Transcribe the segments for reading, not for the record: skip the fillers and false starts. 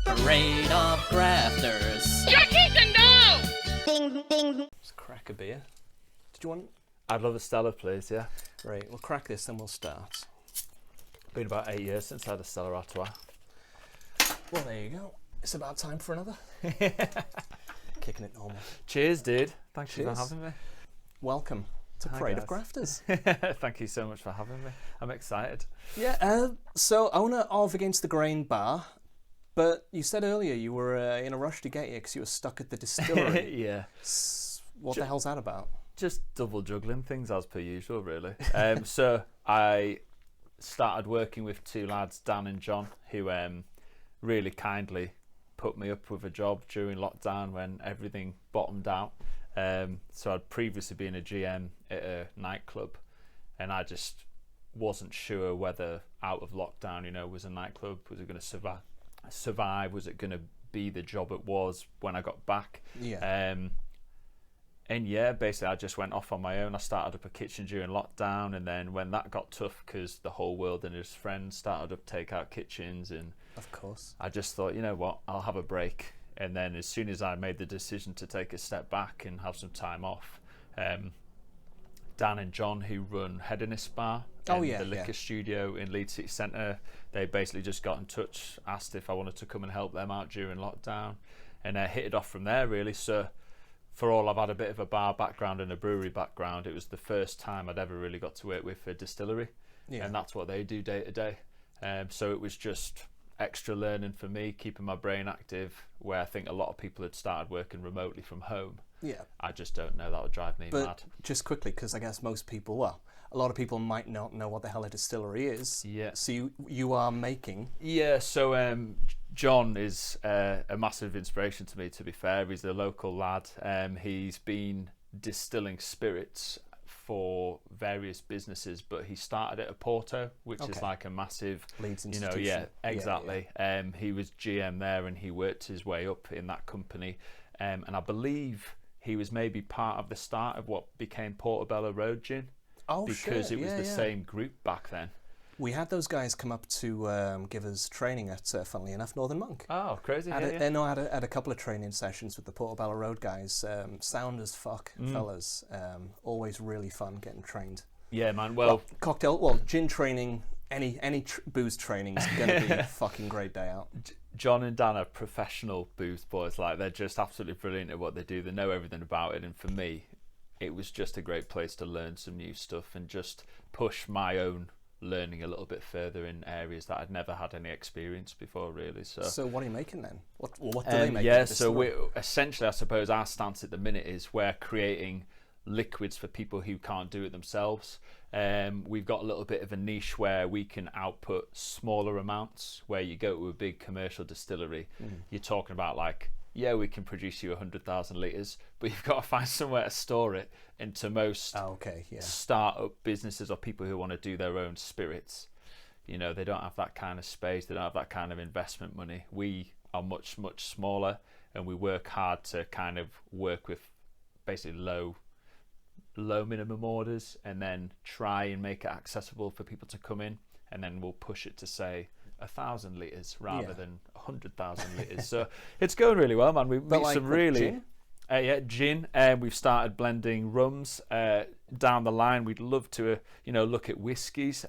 Parade of Grafters. Let's crack a beer. Did you want? I'd love a Stella, please, yeah. Right, we'll crack this, then we'll start. Been about 8 years since I had a Stella Artois. Well, there you go. It's about time for another. Kicking it normal. Cheers, dude. Thanks Cheers. for having me. Welcome to Hi, Parade of guys. Grafters. Thank you so much for having me. I'm excited. Yeah, so owner of Against the Grain Bar, but you said earlier you were in a rush to get here because you were stuck at the distillery. Yeah. What the hell's that about? Just double juggling things as per usual, really. So I started working with two lads, Dan and John, who really kindly put me up with a job during lockdown when everything bottomed out. So I'd previously been a GM at a nightclub, and I just wasn't sure whether out of lockdown, was a nightclub, was it going to survive? Was it going to be the job it was when I got back? Yeah. And yeah, basically I just went off on my own. I started up a kitchen during lockdown, and then when that got tough because the whole world and his friends started up takeout kitchens, and Of course. I just thought, you know what, I'll have a break. And then as soon as I made the decision to take a step back and have some time off, Dan and John, who run Hedonist Bar, the liquor studio in Leeds City Centre, they basically just got in touch, asked if I wanted to come and help them out during lockdown, and hit it off from there, really. So for all I've had a bit of a bar background and a brewery background, it was the first time I'd ever really got to work with a distillery, and that's what they do day to day. So it was just extra learning for me, keeping my brain active, where I think a lot of people had started working remotely from home. Yeah. I just don't know, that would drive me mad. Just quickly, because I guess most people, a lot of people might not know what the hell a distillery is. Yeah. So you are making... Yeah, so John is a massive inspiration to me, to be fair. He's a local lad. He's been distilling spirits for various businesses, but he started at a Porto, which is like a massive Leeds institution. Yeah, exactly. Yeah. He was GM there, and he worked his way up in that company, and I believe he was maybe part of the start of what became Portobello Road Gin, because it was the same group back then. We had those guys come up to give us training at, funnily enough, Northern Monk. Oh, crazy. I had a couple of training sessions with the Portobello Road guys. Sound as fuck, fellas. Always really fun getting trained. Yeah, man. Gin training, any booze training is going to be a fucking great day out. John and Dan are professional booze boys. Like, they're just absolutely brilliant at what they do. They know everything about it. And for me, it was just a great place to learn some new stuff and just push my own learning a little bit further in areas that I'd never had any experience before, really. So what are you making then? What do they make? Yeah, so we essentially, I suppose our stance at the minute is we're creating liquids for people who can't do it themselves. We've got a little bit of a niche where we can output smaller amounts. Where you go to a big commercial distillery, you're talking about we can produce you 100,000 litres, but you've got to find somewhere to store it. And to most start-up businesses or people who want to do their own spirits, they don't have that kind of space, they don't have that kind of investment money. We are much, much smaller, and we work hard to kind of work with basically low minimum orders, and then try and make it accessible for people to come in, and then we'll push it to, say, 1,000 litres rather than 100,000 litres. So it's going really well, man. We've made some really gin. We've started blending rums down the line. We'd love to look at whiskies,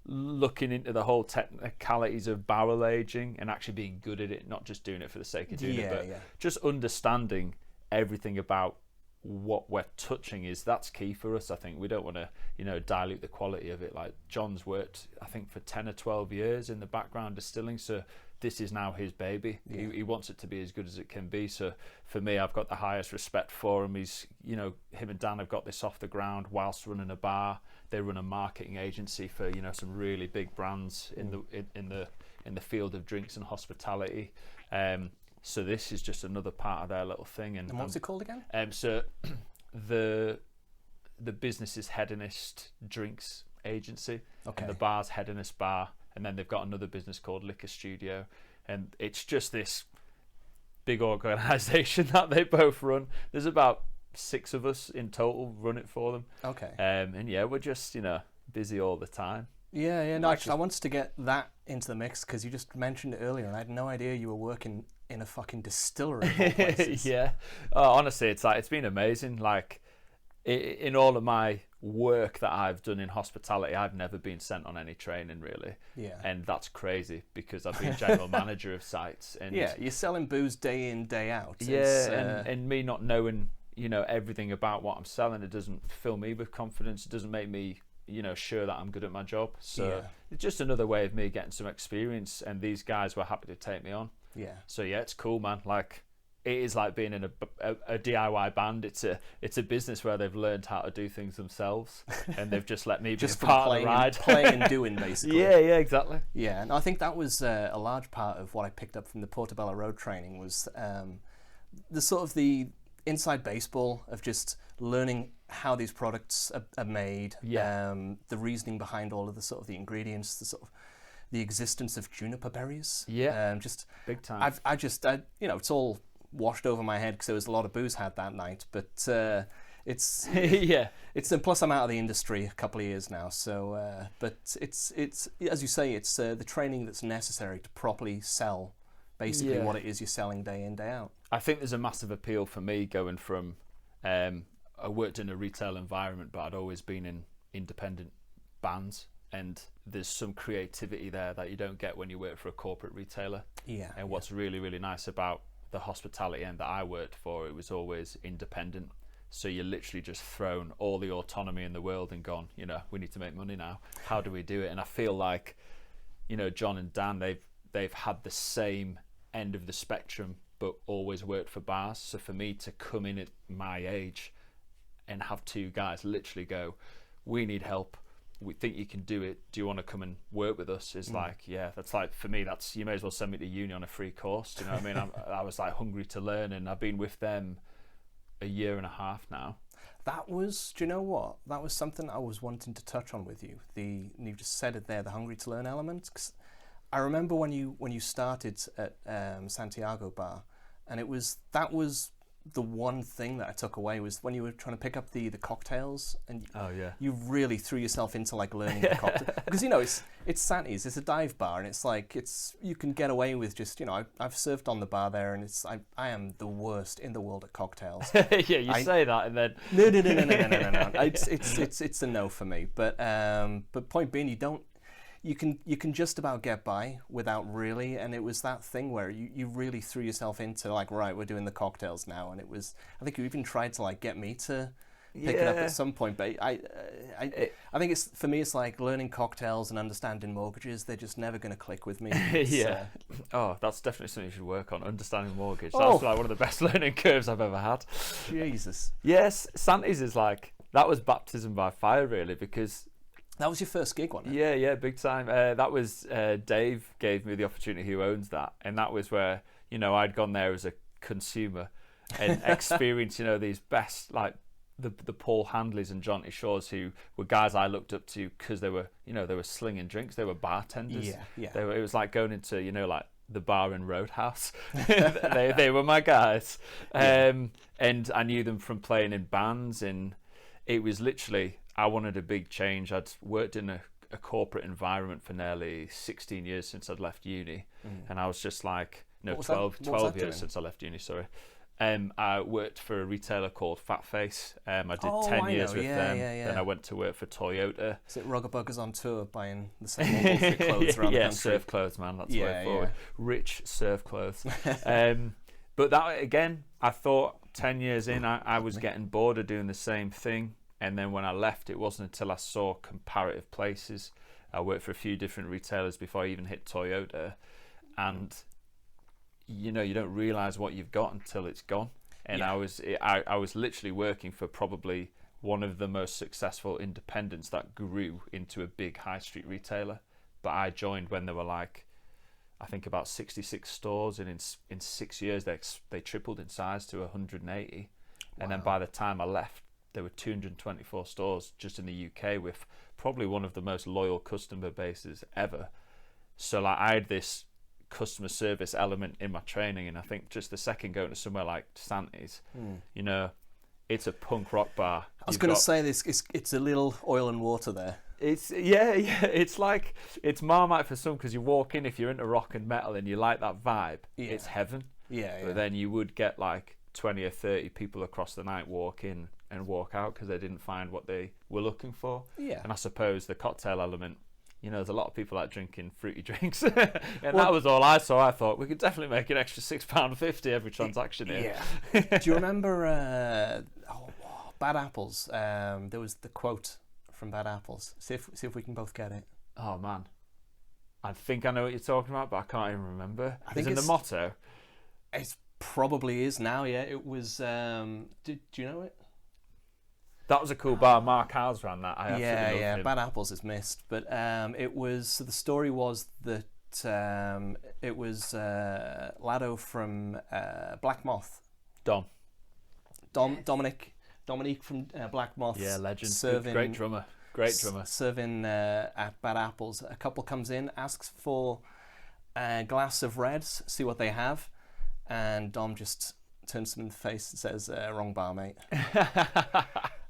looking into the whole technicalities of barrel aging and actually being good at it, not just doing it for the sake of doing it, but just understanding everything about what we're touching. That's key for us. I think we don't want to dilute the quality of it. Like, John's worked, I think, for 10 or 12 years in the background distilling, so this is now his baby. He wants it to be as good as it can be. So for me, I've got the highest respect for him. He's him and Dan have got this off the ground whilst running a bar. They run a marketing agency for some really big brands in the field of drinks and hospitality. So this is just another part of their little thing. And what's it called again? So the business is Hedonist Drinks Agency, and the bar's Hedonist Bar, and then they've got another business called Liquor Studio, and it's just this big organisation that they both run. There's about 6 of us in total run it for them. Okay. And we're just busy all the time. Yeah. No, actually, I wanted to get that into the mix because you just mentioned it earlier, and I had no idea you were working in a fucking distillery. Of all places. Yeah. Oh, honestly, it's been amazing. Like, in all of my work that I've done in hospitality, I've never been sent on any training really. Yeah. And that's crazy because I've been general manager of sites. And yeah, you're selling booze day in, day out. Yeah, and me not knowing, everything about what I'm selling, it doesn't fill me with confidence. It doesn't make me, sure that I'm good at my job. So it's just another way of me getting some experience, and these guys were happy to take me on. Yeah. So yeah, it's cool, man. Like, it is like being in a DIY band. It's a business where they've learned how to do things themselves, and they've just let me just be part playing, of the ride. Playing and doing, basically. Yeah, exactly. Yeah, and I think that was a large part of what I picked up from the Portobello Road training was the sort of the inside baseball of just learning how these products are made. Yeah. The reasoning behind all of the sort of the ingredients, the sort of the existence of juniper berries. Yeah. Just big time. I it's all washed over my head because there was a lot of booze had that night, but it's yeah, it's plus I'm out of the industry a couple of years now, so but it's as you say, it's the training that's necessary to properly sell basically what it is you're selling day in, day out. I think there's a massive appeal for me going from I worked in a retail environment, but I'd always been in independent bands, and there's some creativity there that you don't get when you work for a corporate retailer. Yeah. And what's really, really nice about the hospitality end that I worked for, it was always independent. So you're literally just thrown all the autonomy in the world and gone, we need to make money now. How do we do it? And I feel like, John and Dan, they've had the same end of the spectrum, but always worked for bars. So for me to come in at my age and have two guys literally go, we need help, we think you can do it, do you want to come and work with us, is like, yeah, that's like, for me, that's, you may as well send me to uni on a free course. Do you know what I mean? I was like hungry to learn, and I've been with them a year and a half now. That was, do you know what? That was something I was wanting to touch on with you. You just said it there, the hungry to learn element. 'Cause I remember when you started at Santiago Bar, and that was the one thing that I took away was when you were trying to pick up the cocktails, and you really threw yourself into like learning the cocktail, because it's Santi's, it's a dive bar, and it's like you can get away with just I've served on the bar there, and I am the worst in the world at cocktails. Yeah, you say that, and then no. It's a no for me. But point being, you can just about get by without really, and it was that thing where you really threw yourself into like, right, we're doing the cocktails now, and I think you even tried to like get me to pick it up at some point, but I think it's, for me, it's like learning cocktails and understanding mortgages, they're just never going to click with me. Oh, that's definitely something you should work on, understanding mortgage. That's like one of the best learning curves I've ever had. Jesus. Yes, Santi's is like, that was baptism by fire really, because that was your first gig, wasn't it? Yeah, big time. That was Dave gave me the opportunity, who owns that, and that was where I'd gone there as a consumer and experienced these best, like the Paul Handleys and Jonty Shaws, who were guys I looked up to because they were they were slinging drinks, they were bartenders. Yeah. It was like going into like the bar in Roadhouse. they were my guys, and I knew them from playing in bands, and it was literally, I wanted a big change. I'd worked in a corporate environment for nearly 16 years since I'd left uni, and I was just like, 12 years since I left uni, sorry. I worked for a retailer called Fat Face. I did 10 years with them. Then I went to work for Toyota. Is it Rugger Buggers on tour buying the same bullshit clothes around the country? Surf clothes, man. That's the way forward. Rich surf clothes. But that, again, I thought 10 years in, I was getting bored of doing the same thing. And then when I left, it wasn't until I saw comparative places. I worked for a few different retailers before I even hit Toyota. And, you don't realise what you've got until it's gone. And I was literally working for probably one of the most successful independents that grew into a big high street retailer. But I joined when there were like, I think about 66 stores. And in 6 years, they tripled in size to 180. Wow. And then by the time I left, there were 224 stores just in the UK, with probably one of the most loyal customer bases ever. So like, I had this customer service element in my training, and I think just the second going to somewhere like Santi's, It's a punk rock bar. I was going to say this. It's a little oil and water there. It's It's like it's Marmite for some because you walk in if you're into rock and metal and you like that vibe. Yeah. It's heaven. Yeah. But then you would get like 20 or 30 people across the night walk in and walk out because they didn't find what they were looking for. Yeah. And I suppose the cocktail element. There's a lot of people like drinking fruity drinks, and that was all I saw. I thought we could definitely make an extra £6.50 every transaction here. Yeah. Do you remember Bad Apples? There was the quote from Bad Apples. See if we can both get it. Oh man, I think I know what you're talking about, but I can't even remember. I think it's in the motto. It probably is now. Yeah, it was. Do you know it? That was a cool bar. Mark Howes ran that. I absolutely loved him. Bad Apples is missed, but it was. So the story was that it was Lado from Black Moth. Dominic from Black Moth. Yeah, legend. Serving, great drummer. Serving at Bad Apples. A couple comes in, asks for a glass of reds, see what they have, and Dom just turns them in the face and says, "Wrong bar, mate."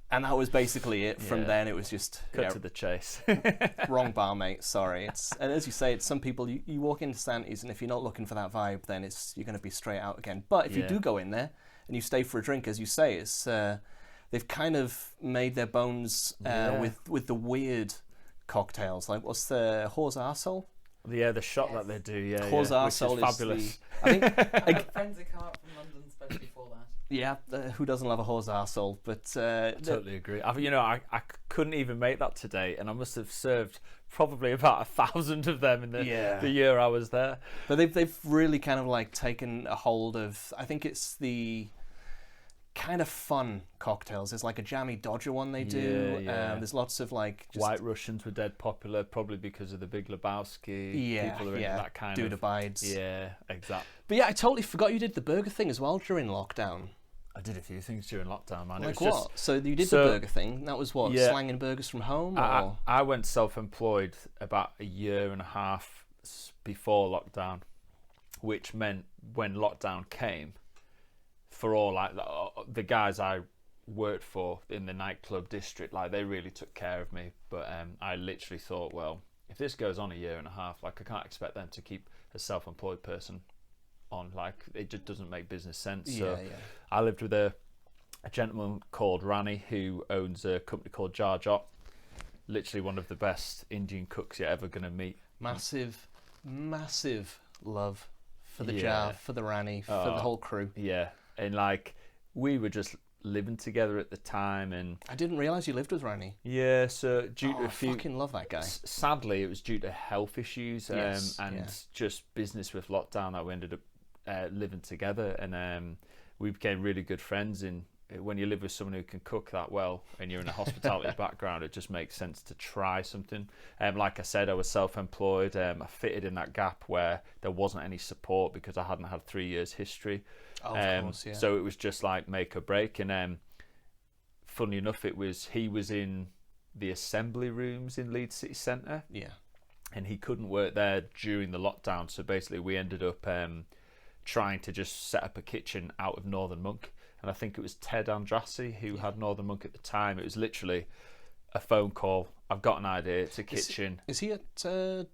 And that was basically it. From then, it was just cut to the chase. Wrong bar, mate. Sorry. And as you say, it's some people. You walk into Santy's, and if you're not looking for that vibe, then you're going to be straight out again. But if you do go in there and you stay for a drink, as you say, it's they've kind of made their bones with the weird cocktails. Like what's the Whore's Arsehole? Yeah, the shot that they do. Yeah, Whore's Arsehole is fabulous. I think I have friends who come up from London especially for that. Yeah, who doesn't love a whore's arsehole? But I totally agree. I couldn't even make that today, and I must have served probably about 1,000 of them in the year I was there. But they've really kind of like taken a hold of. I think it's the kind of fun cocktails. There's like a jammy Dodger one they do. There's lots of like just White Russians were dead popular, probably because of the Big Lebowski. People are into that kind Dude of abides. Yeah, exactly. But yeah, I totally forgot you did the burger thing as well during lockdown. I did a few things during lockdown, man. Like it was what? So you did the burger thing. That was what? Slanging burgers from home? Or? I went self-employed about a year and a half before lockdown, which meant when lockdown came, for all like the guys I worked for in the nightclub district, like they really took care of me. But I literally thought, well, if this goes on a year and a half, like I can't expect them to keep a self-employed person on, like it just doesn't make business sense. So I lived with a gentleman called Rani who owns a company called Jar Jot, literally one of the best Indian cooks you're ever going to meet. Massive love for the Jar, for the Rani, for the whole crew. Yeah, and like we were just living together at the time, and I didn't realise you lived with Rani. Yeah, so due to a few, I fucking love that guy. Sadly, it was due to health issues and just business with lockdown that we ended up living together, and we became really good friends. And when you live with someone who can cook that well and you're in a hospitality background, it just makes sense to try something. Like I said, I was self-employed. I fitted in that gap where there wasn't any support because I hadn't had 3 years history. Of course, yeah. So it was just like make or break. And funnily enough, he was in the assembly rooms in Leeds City Centre. Yeah. And he couldn't work there during the lockdown. So basically we ended up trying to just set up a kitchen out of Northern Monk. And I think it was Ted Andrassy who had Northern Monk at the time. It was literally a phone call. I've got an idea. It's a kitchen. Is he at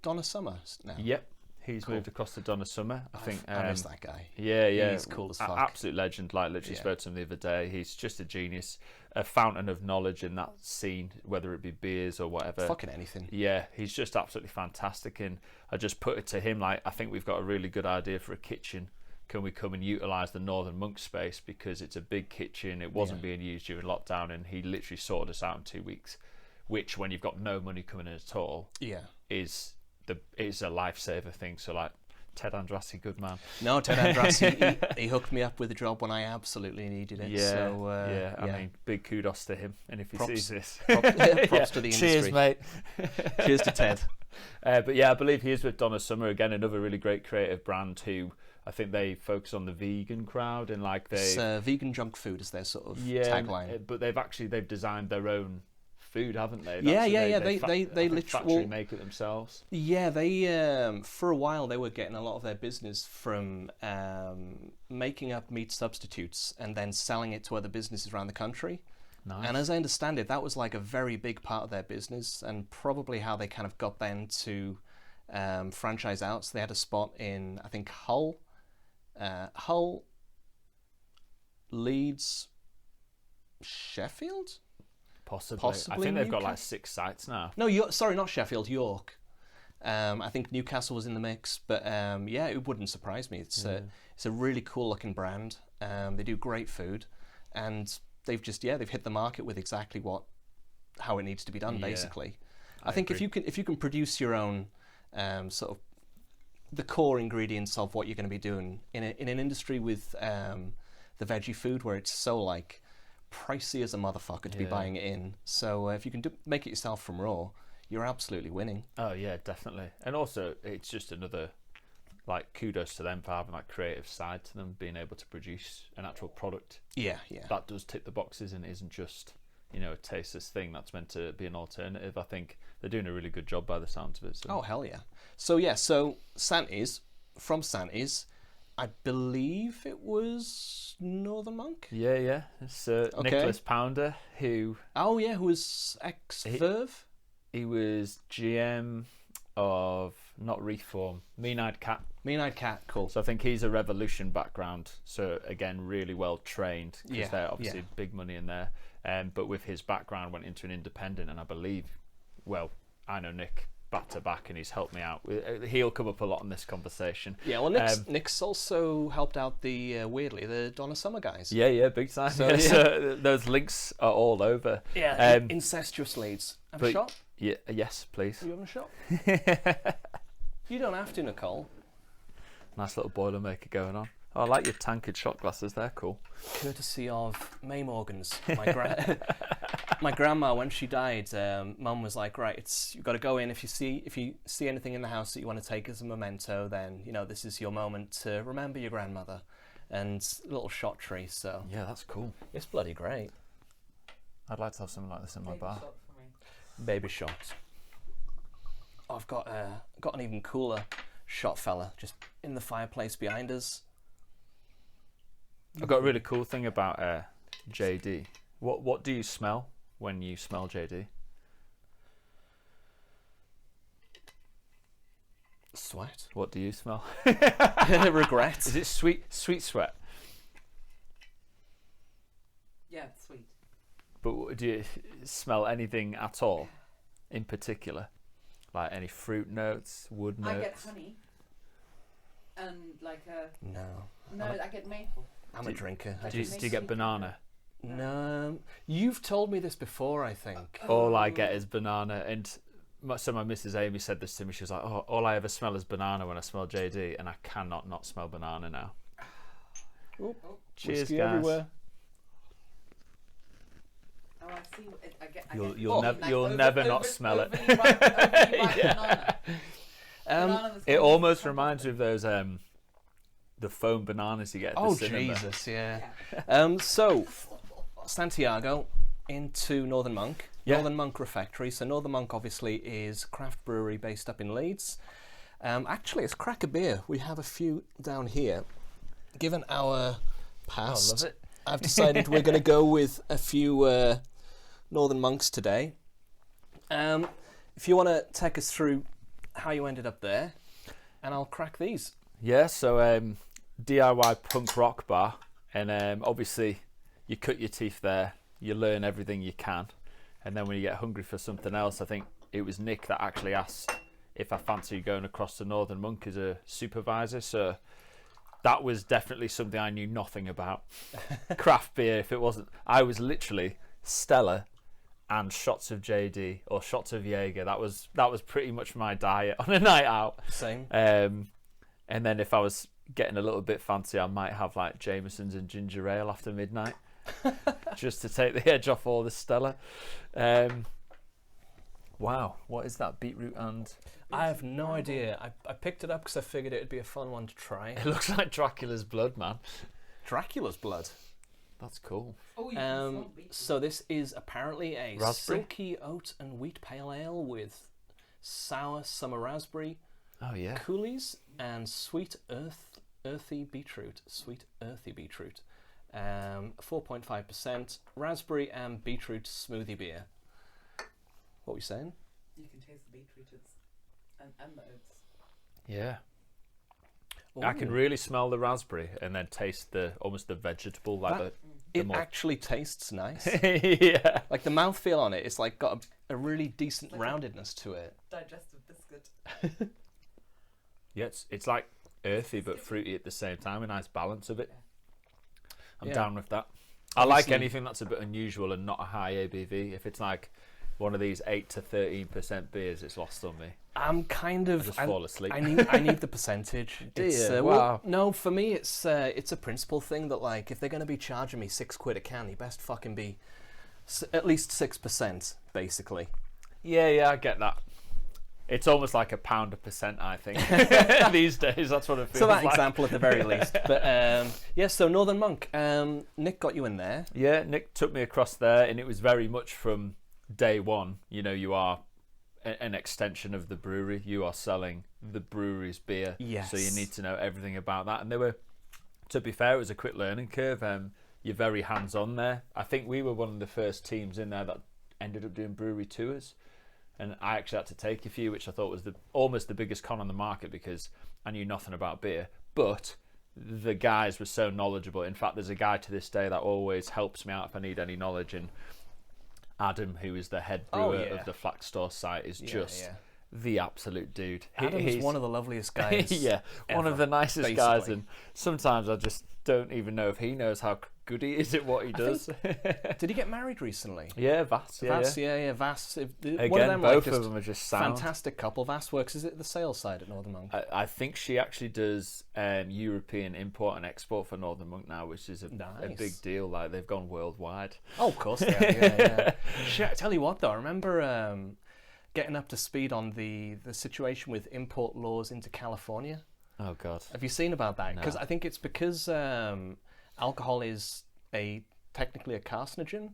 Donna Summer now? Yep. He's moved across to Donna Summer. I miss that guy. Yeah. He's cool as fuck. Absolute legend. Like literally spoke to him the other day. He's just a genius. A fountain of knowledge in that scene, whether it be beers or whatever. Fucking anything. Yeah, he's just absolutely fantastic. And I just put it to him, like, I think we've got a really good idea for a kitchen. Can we come and utilise the Northern Monk space, because it's a big kitchen, it wasn't being used during lockdown, and he literally sorted us out in 2 weeks, which when you've got no money coming in at all is a lifesaver thing. So like Ted Andrassy, good man. No, Ted Andrassy, he hooked me up with a job when I absolutely needed it. I mean, big kudos to him, and if he sees this, props to the industry. Cheers, mate. Cheers to Ted. But yeah, I believe he is with Donna Summer, again another really great creative brand who I think they focus on the vegan crowd, and like vegan junk food is their sort of tagline. But they've designed their own food, haven't they? Yeah. They They literally factory make it themselves. Yeah, they for a while they were getting a lot of their business from making up meat substitutes and then selling it to other businesses around the country. Nice. And as I understand it, that was like a very big part of their business, and probably how they kind of got them to franchise out. So they had a spot in, I think, Hull, Leeds, Sheffield. Possibly. I think they've got like 6 sites now. No, sorry, not Sheffield, York. I think Newcastle was in the mix, but yeah, it wouldn't surprise me. It's a really cool looking brand. They do great food, and they've hit the market with exactly how it needs to be done. Basically, I think agree. if you can produce your own sort of the core ingredients of what you're going to be doing in an industry with the veggie food where it's so like pricey as a motherfucker to be buying it in. So if you can make it yourself from raw, you're absolutely winning. Oh yeah, definitely. And also, it's just another like kudos to them for having that creative side to them, being able to produce an actual product. Yeah. That does tick the boxes and isn't just, you know, a tasteless thing that's meant to be an alternative. I think they're doing a really good job by the sounds of it. So. Oh hell yeah! So Santis, I believe it was Northern Monk. Yeah. It's Nicholas Pounder, who... Oh yeah, who was ex-Verve? He was GM of, not Reform, Mean-Eyed Cat. Mean-Eyed Cat, cool. So I think he's a Revolution background. So again, really well trained, because they're obviously big money in there. But with his background, went into an independent, and I believe, well, I know Nick back to back, and he's helped me out. He'll come up a lot in this conversation. Yeah, well, Nick's also helped out weirdly the Donna Summer guys. Yeah, big time. So, so those links are all over. Yeah, incestuous leads. Have a shot? Yeah, yes, please. Are you having a shot? You don't have to, Nicole. Nice little Boilermaker going on. Oh, I like your tankard shot glasses. They're cool. Courtesy of May Morgan's. My grandma, when she died, Mum was like, right, you've got to go in. If you see anything in the house that you want to take as a memento, then this is your moment to remember your grandmother. And a little shot tree. So yeah, that's cool. It's bloody great. I'd like to have something like this in my bar. Shot for me. Baby shot. Oh, I've got an even cooler shot fella just in the fireplace behind us. I've got a really cool thing about JD. What do you smell when you smell JD? Sweat. What do you smell? Regret. Is it sweet sweat? Yeah, sweet. But do you smell anything at all in particular? Like any fruit notes, wood notes? I get honey. And like a... No, I get maple. I'm a drinker. Do you get banana? No, you've told me this before, I think. All I get is banana, and so my Mrs. Amy said this to me. She was like, "Oh, all I ever smell is banana when I smell JD, and I cannot not smell banana now." Oh, cheers, whiskey guys. everywhere. Oh, I see. I get You'll never not smell it. Yeah. It almost reminds me of those the foam bananas you get at the cinema. Jesus, yeah. So Santiago into Northern Monk. Yeah. Northern Monk Refectory. So Northern Monk obviously is craft brewery based up in Leeds. Actually, it's cracker beer. We have a few down here. Given our past, love it. I've decided we're going to go with a few Northern Monks today. If you want to take us through how you ended up there, and I'll crack these. Yeah, so DIY punk rock bar, and obviously you cut your teeth there, you learn everything you can, and then when you get hungry for something else, I think it was Nick that actually asked if I fancy going across to Northern Monk as a supervisor, so that was definitely something I knew nothing about. Craft beer, if it wasn't, I was literally Stella and shots of JD or shots of Jaeger. That was pretty much my diet on a night out. Same. And then if I was getting a little bit fancy, I might have like Jameson's and ginger ale after midnight, just to take the edge off all the Stella. Wow, what is that? Beetroot and... I have no idea. I picked it up because I figured it would be a fun one to try. It looks like Dracula's blood, man. Dracula's blood? That's cool. Oh, you can smell beetroot. So this is apparently a Raspberry? silky oat and wheat pale ale with sour summer raspberry, Oh yeah. coulis, and sweet earthy beetroot. 4.5% raspberry and beetroot smoothie beer. What were you saying? You can taste the beetroot and the oats. Yeah. I can Ooh. really smell the raspberry and then taste almost the vegetable, like That- the It more... actually tastes nice. Yeah. Like the mouthfeel on it, it's like got a really decent Like a- roundedness to it. Digestive biscuit. Yeah, it's like earthy but fruity at the same time, a nice balance of it. I'm Yeah. down with that. I like Obviously- anything that's a bit unusual and not a high ABV. If it's like one of these 8 to 13% beers, it's lost on me. I'm kind I of. just fall asleep. I need the percentage. Do It's, you? well, Wow. no, for me it's a principle thing that like if they're going to be charging me £6 a can, you best fucking be at least 6%, basically. Yeah, I get that. It's almost like £1 a %, I think. These days, that's what it feels So that like. example at the very least. But yeah, so Northern Monk. Nick got you in there. Yeah, Nick took me across there, and it was very much from day one. You know, you are an extension of the brewery. You are selling the brewery's beer. Yes. So you need to know everything about that. And they were, to be fair, it was a quick learning curve. You're very hands-on there. I think we were one of the first teams in there that ended up doing brewery tours. And I actually had to take a few, which I thought was almost the biggest con on the market because I knew nothing about beer. But the guys were so knowledgeable. In fact, there's a guy to this day that always helps me out if I need any knowledge. And Adam, who is the head brewer of the Flax Store site, is just the absolute dude. Adam's one of the loveliest guys. Yeah, one of ever, the nicest basically. guys. And sometimes I just don't even know if he knows how good he is at what he does. Did he get married recently? Yeah, Vass. Yeah, Vass, yeah. yeah, Vass. Again, One of them, both like, of them are just sound. fantastic couple. Vass works. Is it the sales side at Northern Monk? I think she actually does European import and export for Northern Monk now, which is a Nice. big deal. Like they've gone worldwide. Oh, of course they are. Yeah. Shit, I tell you what, though, I remember getting up to speed on the situation with import laws into California. Oh God. Have you seen about that? Because No. I think it's because alcohol is technically a carcinogen.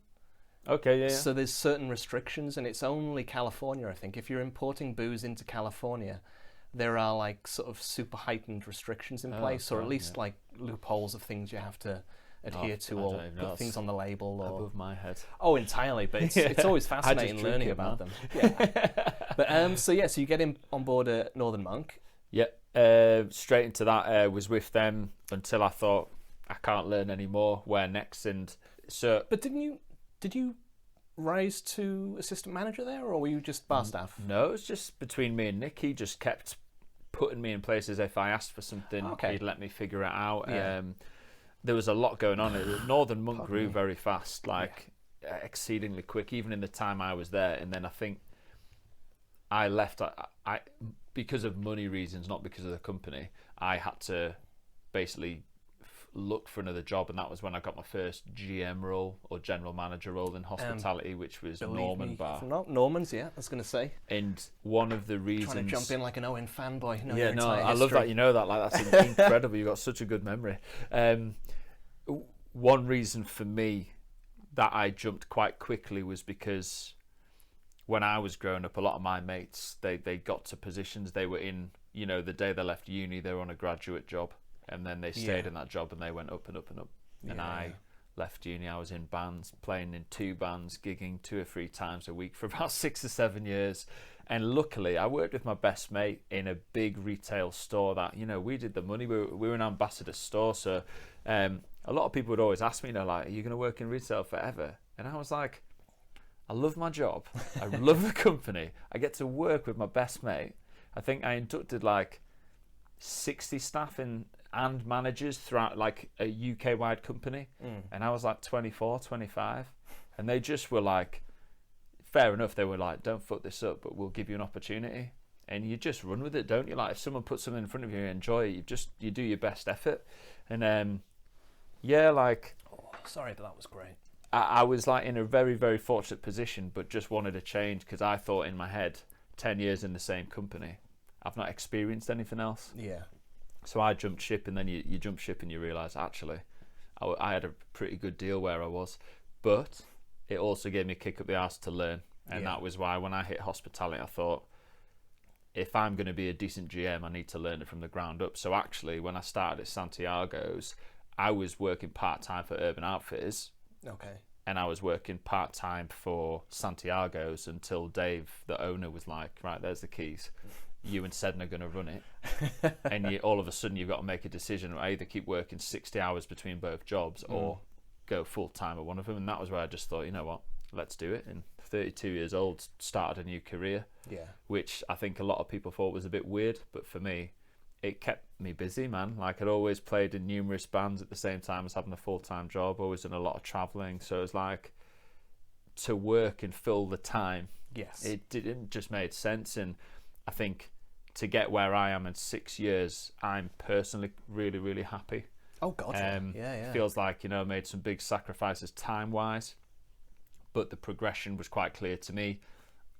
Okay, yeah. So there's certain restrictions, and it's only California, I think. If you're importing booze into California, there are like sort of super heightened restrictions in place, or at God, least yeah. like loopholes of things you have to adhere I to, don't or even know. put things on the label, or Above my head. oh, entirely. But it's always fascinating drink learning it, about man. them. Yeah. But so you get on board at Northern Monk. Yeah, straight into that. Was with them until I thought I can't learn anymore. Where next? And so But did you rise to assistant manager there, or were you just bar staff? no, it was just between me and Nick. He just kept putting me in places. If I asked for something, Okay. he'd let me figure it out. Yeah. There was a lot going on. Northern Monk Pardon grew me. very fast, exceedingly quick, even in the time I was there. And then I think I left. I because of money reasons, not because of the company. I had to basically look for another job, and that was when I got my first GM role or general manager role in hospitality, which was Believe Norman me, Bar. Norman's, yeah, I was going to say. And one of the reasons Trying to jump in like an Owen fanboy. Know yeah, your no, entire I love history. that you know that. Like that's incredible. You've got such a good memory. One reason for me that I jumped quite quickly was because when I was growing up, a lot of my mates they got to positions. They were in, the day they left uni, they were on a graduate job, and then they stayed in that job and they went up and up and up. And I left uni. I was in bands, playing in 2 bands, gigging 2 or 3 times a week for about 6 or 7 years. And luckily, I worked with my best mate in a big retail store that, we did the money. We were an ambassador store. So a lot of people would always ask me, like, are you going to work in retail forever? And I was like, I love my job. I love the company. I get to work with my best mate. I think I inducted like 60 staff and managers throughout like a UK-wide company. And I was like 24, 25. And they just were like, fair enough, they were like, don't fuck this up, but we'll give you an opportunity. And you just run with it, don't you? Like if someone puts something in front of you and enjoy it, you do your best effort. And Oh, sorry, but that was great. I was like in a very, very fortunate position, but just wanted to change because I thought in my head, 10 years in the same company, I've not experienced anything else. Yeah. So I jumped ship, and then you jump ship and you realise, actually, I had a pretty good deal where I was, but it also gave me a kick up the arse to learn. And that was why when I hit hospitality, I thought, if I'm going to be a decent GM, I need to learn it from the ground up. So actually, when I started at Santiago's, I was working part-time for Urban Outfitters. Okay. And I was working part-time for Santiago's until Dave, the owner, was like, right, there's the keys. You and Sedna are going to run it. And all of a sudden, you've got to make a decision. I either keep working 60 hours between both jobs or go full-time at one of them. And that was where I just thought, you know what, let's do it. And 32 years old, started a new career, which I think a lot of people thought was a bit weird, but for me, it kept me busy, man. Like, I'd always played in numerous bands at the same time as having a full-time job, always done a lot of travelling, so it was like, to work and fill the time, it didn't just made sense. And I think to get where I am in 6 years, I'm personally really, really happy. Oh, God, yeah. Feels like, you know, I made some big sacrifices time-wise, but the progression was quite clear to me.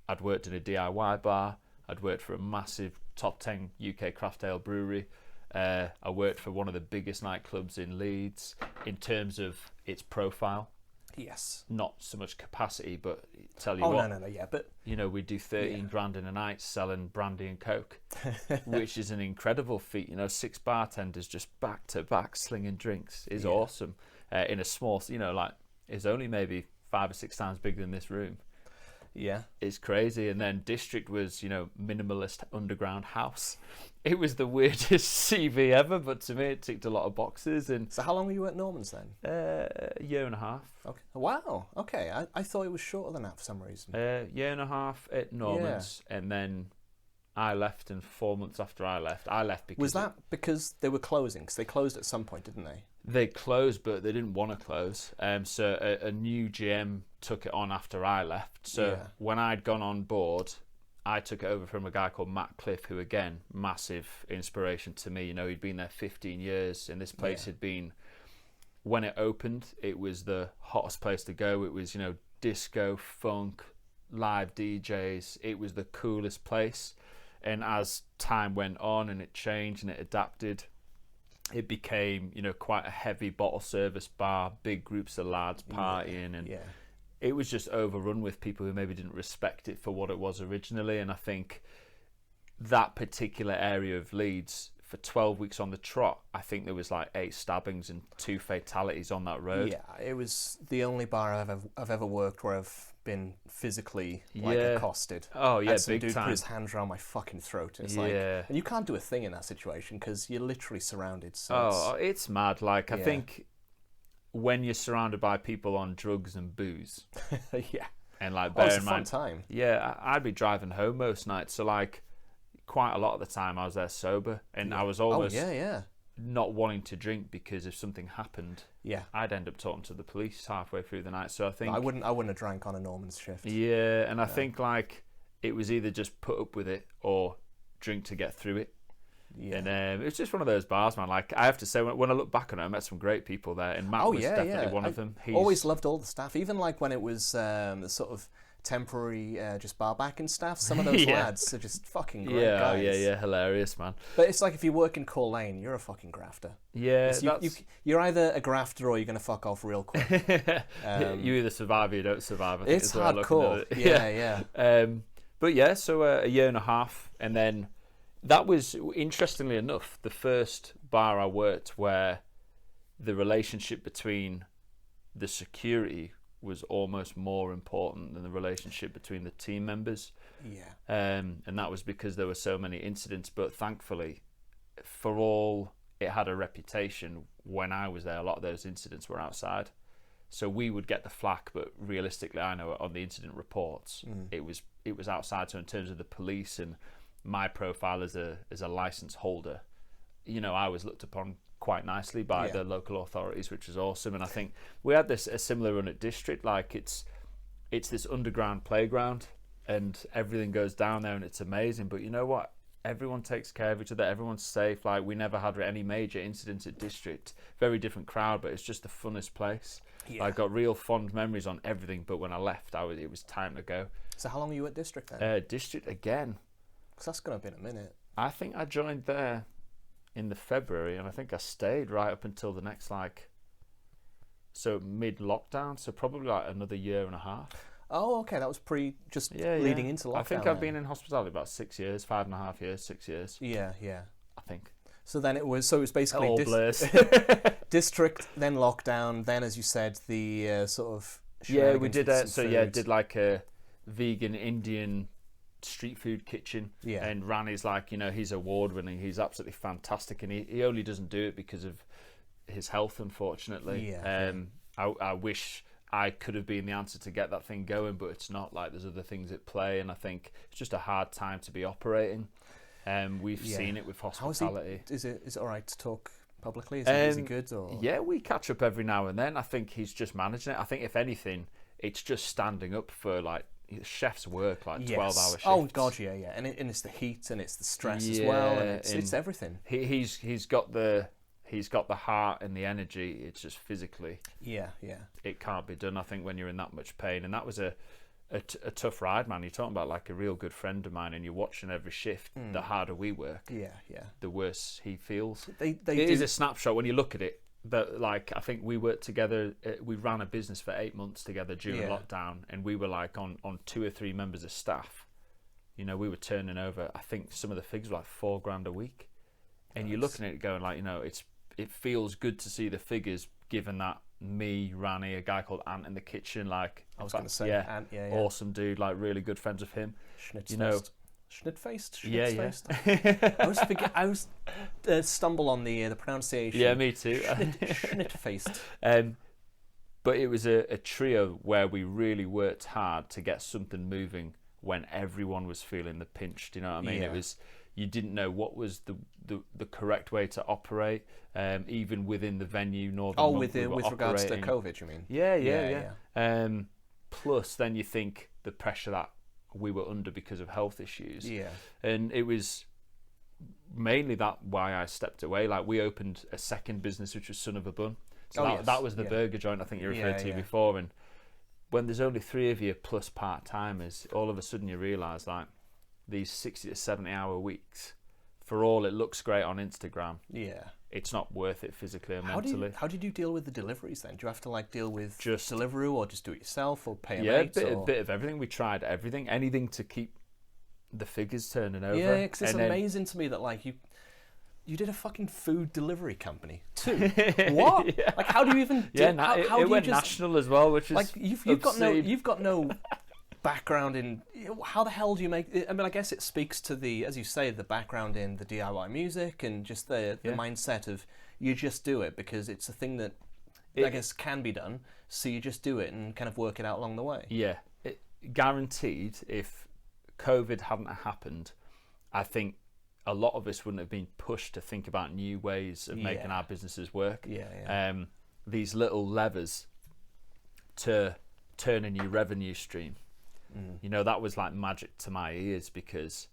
I'd worked in a DIY bar. I'd worked for a massive top 10 UK craft ale brewery. I worked for one of the biggest nightclubs in Leeds in terms of its profile. Yes. Not so much capacity, but tell you what. No, yeah, but... You know, we do 13 grand in a night selling brandy and Coke, which is an incredible feat. You know, 6 bartenders just back to back slinging drinks is awesome. In a small, you know, like, it's only maybe 5 or 6 times bigger than this room. Yeah. It's crazy. And then District was, you know, minimalist underground house. It was the weirdest CV ever, but to me it ticked a lot of boxes. And so how long were you at Norman's then? A year and a half. Okay. Wow. Okay. I thought it was shorter than that for some reason. Year and a half at Norman's, and then I left, and 4 months after I left because... Was that because they were closing? Because they closed at some point, didn't they? They closed, but they didn't want to close. So a new GM took it on after I left. So when I'd gone on board, I took it over from a guy called Matt Cliff, who, again, massive inspiration to me. You know, he'd been there 15 years, and this place had been... When it opened, it was the hottest place to go. It was, you know, disco, funk, live DJs. It was the coolest place. And as time went on and it changed and it adapted, it became, you know, quite a heavy bottle service bar, big groups of lads partying, and it was just overrun with people who maybe didn't respect it for what it was originally. And I think that particular area of Leeds, for 12 weeks on the trot, I think there was like 8 stabbings and 2 fatalities on that road. Yeah, it was the only bar I've ever worked where I've been physically accosted. Oh yeah, some big dude time. Put his hands around my fucking throat. It's like, and you can't do a thing in that situation because you're literally surrounded. So it's mad. Like, I think when you're surrounded by people on drugs and booze, and like, bear it's in a mind, fun time. Yeah, I'd be driving home most nights, so like, quite a lot of the time I was there sober, and I was almost not wanting to drink because if something happened, I'd end up talking to the police halfway through the night. So I think I wouldn't have drank on a Norman's shift. Yeah, and I think like it was either just put up with it or drink to get through it. Yeah. And it's just one of those bars, man. Like, I have to say, when I look back on it, I met some great people there, and Matt was definitely one of them. Always loved all the staff, even like when it was the sort of temporary just bar backing staff. Some of those lads are just fucking great guys. Hilarious, man. But it's like if you work in Coal Lane, you're a fucking grafter. Yeah, you're either a grafter or you're going to fuck off real quick. You either survive or you don't survive. I think it's hardcore. But yeah, so a year and a half, and then that was, interestingly enough, the first bar I worked where the relationship between the security was almost more important than the relationship between the team members. And that was because there were so many incidents, but thankfully, for all it had a reputation, when I was there, a lot of those incidents were outside. So we would get the flack, but realistically, I know on the incident reports, it was outside. So in terms of the police and my profile as a license holder, you know, I was looked upon quite nicely by the local authorities, which was awesome. And I think we had a similar run at District. Like, it's this underground playground, and everything goes down there, and it's amazing. But you know what? Everyone takes care of each other. Everyone's safe. Like, we never had any major incidents at District. Very different crowd, but it's just the funnest place. I got real fond memories on everything. But when I left, it was time to go. So how long were you at District then? District again. Because that's going to have been a minute. I think I joined there in the February, and I think I stayed right up until the next so mid-lockdown, so probably like another year and a half. Oh, okay, that was leading into lockdown. I think I've been in hospitality about 6 years, 5.5 years, 6 years. Yeah. I think. So then it was basically all blurs. district, then lockdown, then as you said the sort of we did did like a vegan Indian street food kitchen. Yeah. And Rani's like, he's award winning, he's absolutely fantastic, and he only doesn't do it because of his health, unfortunately. Yeah. I wish I could have been the answer to get that thing going, but it's not. Like, there's other things at play, and I think it's just a hard time to be operating. We've seen it with hospitality. Is it all right to talk publicly? Is he good? Or? Yeah, we catch up every now and then. I think he's just managing it. I think if anything, it's just standing up for like chefs work, like 12-hour shifts. Oh God, yeah. And it's the heat and it's the stress as well, and it's everything. He's got the heart and the energy. It's just physically, it can't be done. I think when you're in that much pain, and that was a tough ride, man. You're talking about like a real good friend of mine, and you're watching every shift. The harder we work, the worse he feels. It is a snapshot when you look at it. That, like, I think we worked together. We ran a business for 8 months together during lockdown, and we were like on 2 or 3 members of staff. We were turning over. I think some of the figures were like $4,000 a week, and you're looking at it going like, it feels good to see the figures, given that me, Rani, a guy called Ant in the kitchen, like, I was going to say, Ant, awesome dude, like really good friends with him. Schnitzfaced. I always stumble on the pronunciation. Yeah, me too. Schnitzfaced. But it was a trio where we really worked hard to get something moving when everyone was feeling the pinch. Do you know what I mean? It was, you didn't know what was the correct way to operate, even within the venue. With regards to COVID, you mean? Yeah. Plus, then you think the pressure that we were under because of health issues. Yeah. And it was mainly why I stepped away. Like, we opened a second business, which was Son of a Bun. So that was the burger joint I think you referred to before. And when there's only 3 of you plus part-timers, all of a sudden you realise, like, these 60 to 70 hour weeks, for all it looks great on Instagram, it's not worth it physically and mentally. How did you deal with the deliveries then? Do you have to like deal with just Deliveroo, or just do it yourself, or pay a mate? A bit of everything. We tried anything to keep the figures turning over. Yeah, because it's amazing to me that like you did a fucking food delivery company too. What? Yeah. Like, how do you even? It went national as well, which is like you've got no background in. How the hell do you make? I mean, I guess it speaks to the, as you say, the background in the DIY music and just the mindset of you just do it because it's a thing that I guess can be done. So you just do it and kind of work it out along the way. Yeah, guaranteed. If COVID hadn't happened, I think a lot of us wouldn't have been pushed to think about new ways of making our businesses work. These little levers to turn a new revenue stream. That was like magic to my ears, because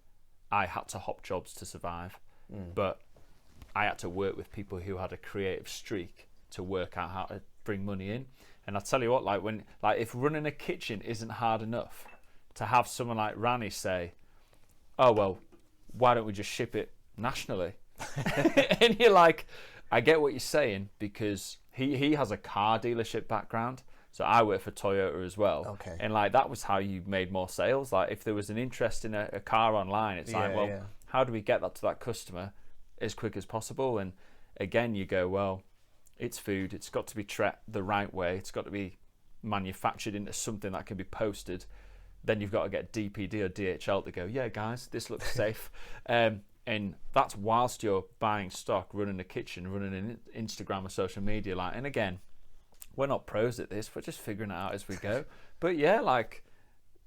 I had to hop jobs to survive, but I had to work with people who had a creative streak to work out how to bring money in. And I tell you what, if running a kitchen isn't hard enough, to have someone like Rani say, "Oh well, why don't we just ship it nationally?" And you're like, I get what you're saying, because he has a car dealership background. So I work for Toyota as well. Okay. And like, that was how you made more sales. Like, if there was an interest in a car online, it's how do we get that to that customer as quick as possible? And again, you go, well, it's food. It's got to be treated the right way. It's got to be manufactured into something that can be posted. Then you've got to get DPD or DHL to go, yeah, guys, this looks safe. And that's whilst you're buying stock, running a kitchen, running an Instagram or social media. And again, we're not pros at this. We're just figuring it out as we go. But yeah, like,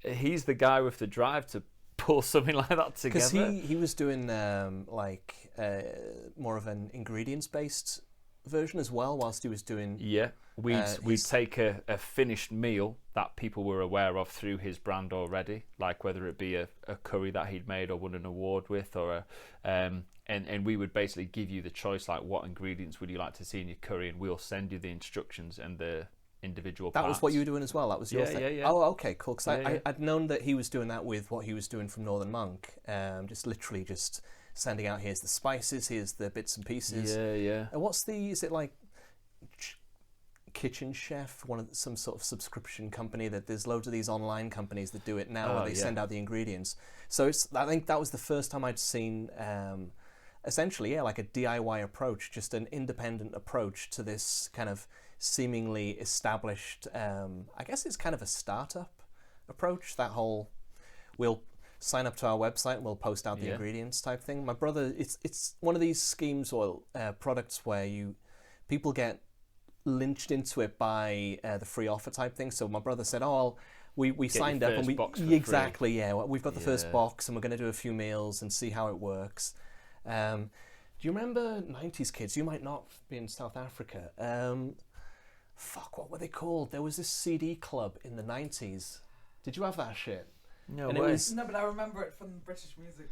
he's the guy with the drive to pull something like that together. Because he was doing more of an ingredients-based version as well, whilst he was doing... Yeah, we'd take a finished meal that people were aware of through his brand already, like whether it be a curry that he'd made or won an award with, or and we would basically give you the choice, like, what ingredients would you like to see in your curry, and we'll send you the instructions and the individual parts. That was what you were doing as well? That was your thing? Yeah. Oh, okay, cool. Because I'd known that he was doing that with what he was doing from Northern Monk, just literally just sending out, here's the spices, here's the bits and pieces. Yeah. And is it like Kitchen Chef, some sort of subscription company. That there's loads of these online companies that do it now, where they send out the ingredients. So I think that was the first time I'd seen essentially, like a DIY approach, just an independent approach to this kind of seemingly established. I guess it's kind of a startup approach. That whole, we'll sign up to our website and we'll post out the ingredients type thing. My brother, it's one of these schemes or products where people get lynched into it by the free offer type thing. So my brother said, we signed up and we've got the first box and we're going to do a few meals and see how it works. Do you remember 90s kids? You might not be in South Africa. What were they called? There was this CD club in the 90s. Did you have that shit? No way. No, but I remember it from British music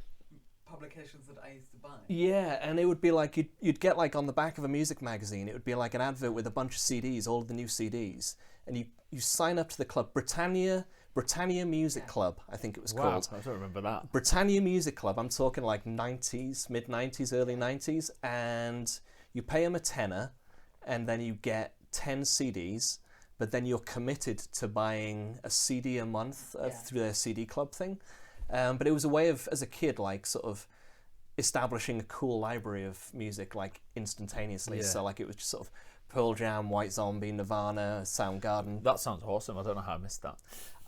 publications that I used to buy. Yeah, and it would be like you'd get like on the back of a music magazine, it would be like an advert with a bunch of CDs, all of the new CDs, and you sign up to the club, Britannia Music Club, I think it was called. I don't remember that. Britannia Music Club. I'm talking like 90s, mid 90s, early 90s, and you pay them a tenner, and then you get 10 CDs. But then you're committed to buying a CD a month through their CD club thing. But it was a way of, as a kid, like sort of establishing a cool library of music like instantaneously. So like it was just sort of Pearl Jam, White Zombie, Nirvana, Soundgarden. That sounds awesome. I don't know how I missed that.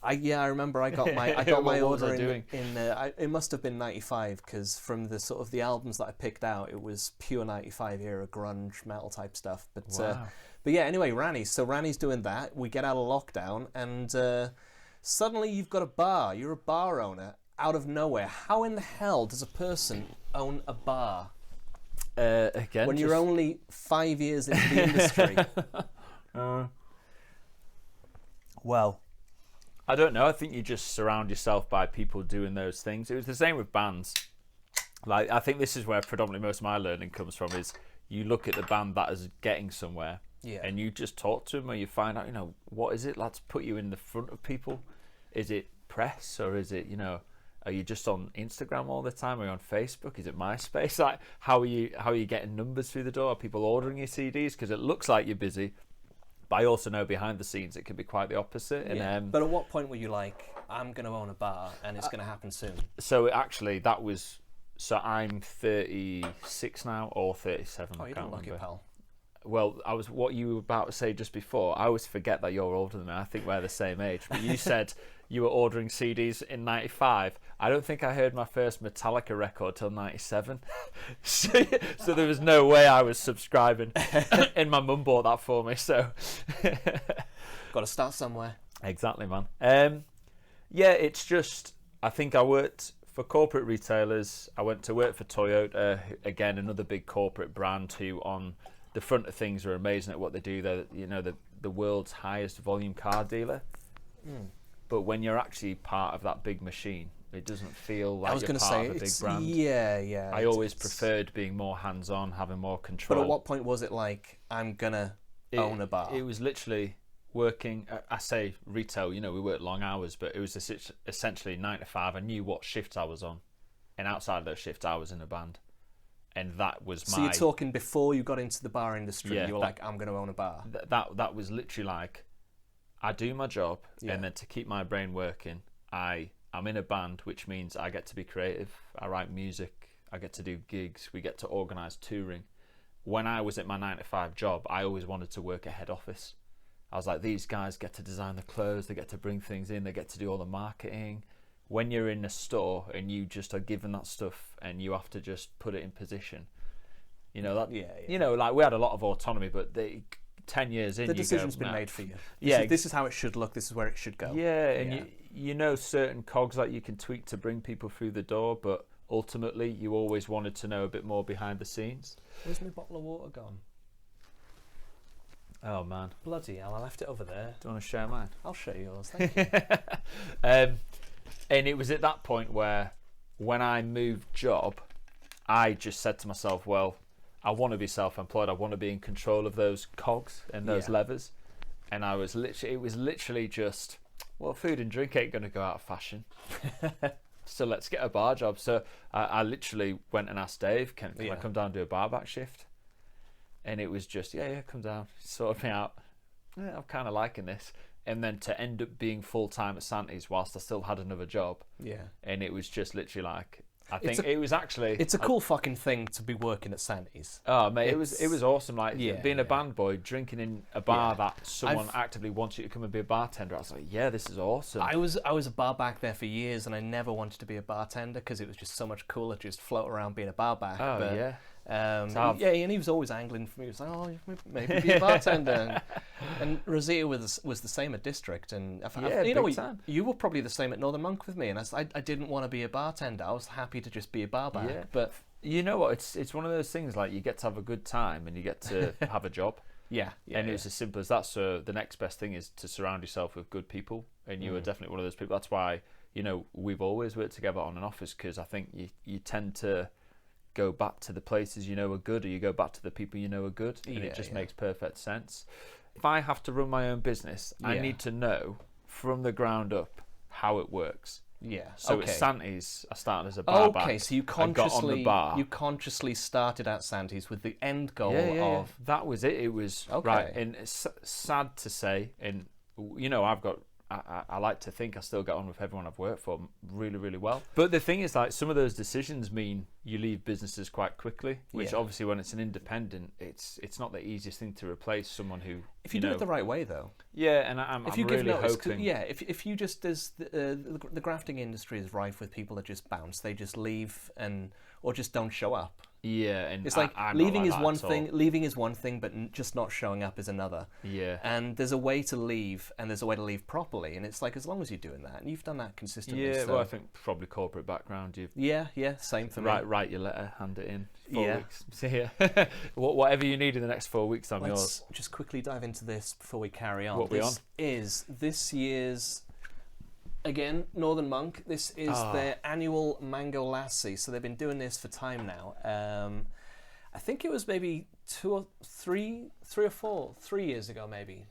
I remember I got my order in it must have been 95, because from the sort of the albums that I picked out, it was pure 95 era grunge metal type stuff. But yeah, anyway, Rani. So Rani's doing that. We get out of lockdown, and suddenly you've got a bar. You're a bar owner out of nowhere. How in the hell does a person own a bar? When you're only 5 years into the industry. Well, I don't know. I think you just surround yourself by people doing those things. It was the same with bands. Like, I think this is where predominantly most of my learning comes from, is you look at the band that is getting somewhere. Yeah. And you just talk to them, or you find out, what is it? Let's put you in the front of people. Is it press, or is it, are you just on Instagram all the time? Are you on Facebook? Is it MySpace? Like, how are you getting numbers through the door? Are people ordering your CDs? Because it looks like you're busy, but I also know behind the scenes it can be quite the opposite. Yeah. And, but at what point were you like, I'm going to own a bar and it's going to happen soon? So actually, so I'm 36 now, or 37. Oh, you don't look it, pal. Well, what you were about to say just before, I always forget that you're older than me. I think we're the same age. But you said you were ordering CDs in 95. I don't think I heard my first Metallica record till 97. So there was no way I was subscribing. And my mum bought that for me, so... Got to start somewhere. Exactly, man. Yeah, it's just... I think I worked for corporate retailers. I went to work for Toyota, again, another big corporate brand who on... The front of things are amazing at what they do. They're, the world's highest volume car dealer. But when you're actually part of that big machine, it doesn't feel like you're part of a big brand. Yeah. I always preferred being more hands-on, having more control. But at what point was it like, I'm gonna own a bar? It was literally working. I say retail. We worked long hours, but it was essentially 9 to 5. I knew what shifts I was on, and outside of those shifts, I was in a band. And that was So you're talking before you got into the bar industry, you were like, I'm going to own a bar. That was literally like, I do my job, and then to keep my brain working, I'm in a band, which means I get to be creative. I write music. I get to do gigs. We get to organise touring. When I was at my 9 to 5 job, I always wanted to work at head office. I was like, these guys get to design the clothes. They get to bring things in. They get to do all the marketing. When you're in a store and you just are given that stuff and you have to just put it in position, like we had a lot of autonomy, but 10 years in, the decision's been made for you. This is how it should look. This is where it should go. Yeah, and you certain cogs that you can tweak to bring people through the door, but ultimately you always wanted to know a bit more behind the scenes. Where's my bottle of water gone? Oh man, bloody hell! I left it over there. Do you want to share mine? I'll share yours. Thank you. And it was at that point where, when I moved job, I just said to myself, well, I want to be self-employed. I want to be in control of those cogs and those levers. And it was literally just, well, food and drink ain't going to go out of fashion. So let's get a bar job. So I literally went and asked Dave, can I come down and do a bar back shift? And it was just, come down, sort me out. I'm kind of liking this. And then to end up being full-time at Santi's whilst I still had another job. Yeah. And it was just literally like, I think it was actually... It's a cool fucking thing to be working at Santi's. Oh, mate, it was awesome. Like, being a band boy, drinking in a bar that someone actively wants you to come and be a bartender. I was like, yeah, this is awesome. I was a bar back there for years, and I never wanted to be a bartender because it was just so much cooler to just float around being a bar back. Oh, but, yeah. And he was always angling for me. He was like, "Oh, maybe be a bartender." and Rosita was the same at District, and you were probably the same at Northern Monk with me. And I didn't want to be a bartender. I was happy to just be a bar back. Yeah. But you know what? It's one of those things like you get to have a good time and you get to have a job. And it's as simple as that. So the next best thing is to surround yourself with good people, and you are definitely one of those people. That's why we've always worked together on and off, is because I think you tend to go back to the places you know are good, or you go back to the people you know are good, and it just makes perfect sense. If I have to run my own business, I need to know from the ground up how it works. Yeah. So at Santi's, I started as a bar back. Okay, so you consciously started at Santi's with the end goal of... That was it. It was right, and it's sad to say, and I like to think I still get on with everyone I've worked for really, really well. But the thing is, like, some of those decisions mean you leave businesses quite quickly, which obviously when it's an independent, it's not the easiest thing to replace someone who... If you do it the right way, though. Yeah, and I'm really hoping... Yeah, if you just... the grafting industry is rife with people that just bounce. They just leave or just don't show up. Yeah, and it's like leaving is one thing. Leaving is one thing, but just not showing up is another. Yeah, and there's a way to leave, and there's a way to leave properly. And it's like, as long as you're doing that, and you've done that consistently. Yeah, well, I think probably corporate background. Same for me. Write your letter, hand it in. 4 weeks. See whatever you need in the next 4 weeks, I'm yours. Let's just quickly dive into this before we carry on. What this is this year's. Again, Northern Monk. This is their annual Mango Lassie. So they've been doing this for time now. I think it was maybe 3 years ago, maybe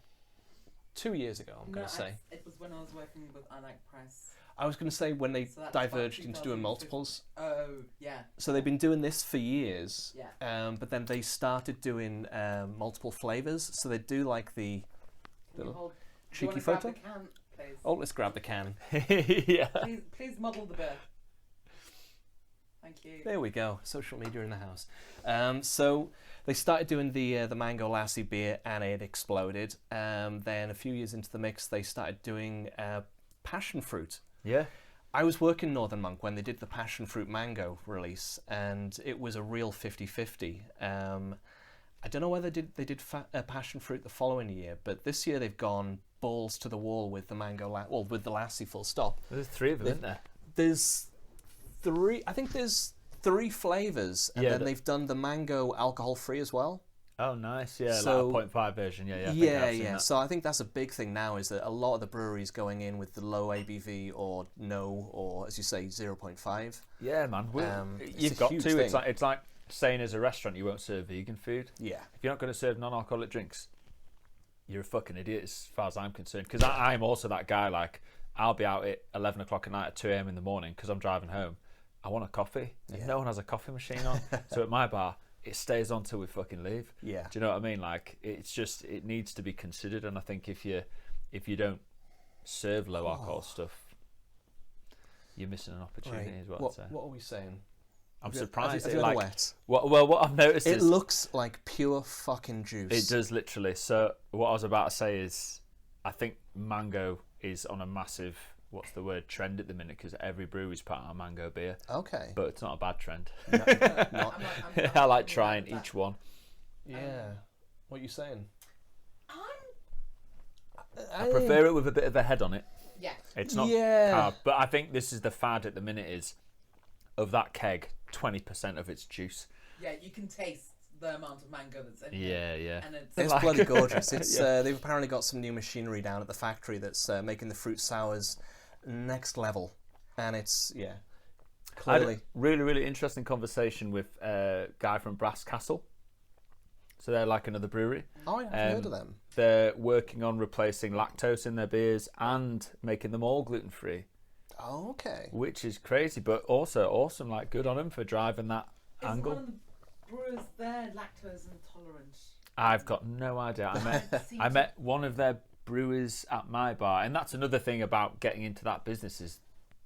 2 years ago. I'm going to say it was when I was working with Anak Press. I was going to say when they diverged into doing multiples. Oh yeah. So they've been doing this for years. Yeah. But then they started doing multiple flavors. So they do like the little cheeky photo. Oh, let's grab the can. Yeah. Please model the beer. Thank you. There we go. Social media in the house. So they started doing the Mango Lassie beer, and it exploded. Then a few years into the mix, they started doing passion fruit. Yeah. I was working Northern Monk when they did the passion fruit mango release, and it was a real 50-50. I don't know whether they did passion fruit the following year, but this year they've gone balls to the wall with the with the Lassie, full stop. There's 3 of them, isn't there? There's 3. I think there's 3 flavors, and then they've done the mango alcohol free as well. Oh, nice. Yeah, so, like a 0.5 version. Yeah. So I think that's a big thing now, is that a lot of the breweries going in with the low ABV or as you say, 0.5. Yeah, man. You've got to. Thing. It's like saying as a restaurant you won't serve vegan food. Yeah. If you're not going to serve non-alcoholic drinks, you're a fucking idiot as far as I'm concerned. Because I'm also that guy, like, I'll be out at 11 o'clock at night at 2 a.m. in the morning because I'm driving home. I want a coffee. And no one has a coffee machine on. So at my bar, it stays on till we fucking leave. Yeah. Do you know what I mean? Like, it's just, it needs to be considered. And I think if you don't serve low alcohol stuff, you're missing an opportunity, is what I'd say. What are we saying? I'm surprised. Have you had a wet? What I've noticed is... It looks like pure fucking juice. It does, literally. So what I was about to say is, I think mango is on a massive, trend at the minute, because every brewery's put out a mango beer. Okay. But it's not a bad trend. Not. I like trying each one. Yeah. What are you saying? I prefer it with a bit of a head on it. Yeah. It's not carb. But I think this is the fad at the minute, is of that keg, 20% of its juice. Yeah, you can taste the amount of mango that's in it. Yeah. And it's bloody gorgeous. It's they've apparently got some new machinery down at the factory that's making the fruit sours next level, and it's clearly. I had a really, really interesting conversation with a guy from Brass Castle. So they're like another brewery. Oh, I've heard of them. They're working on replacing lactose in their beers and making them all gluten free. Oh, okay. Which is crazy, but also awesome. Like, good on them for driving that angle. One of the brewers there lactose intolerant? I've got no idea. I met one of their brewers at my bar, and that's another thing about getting into that business is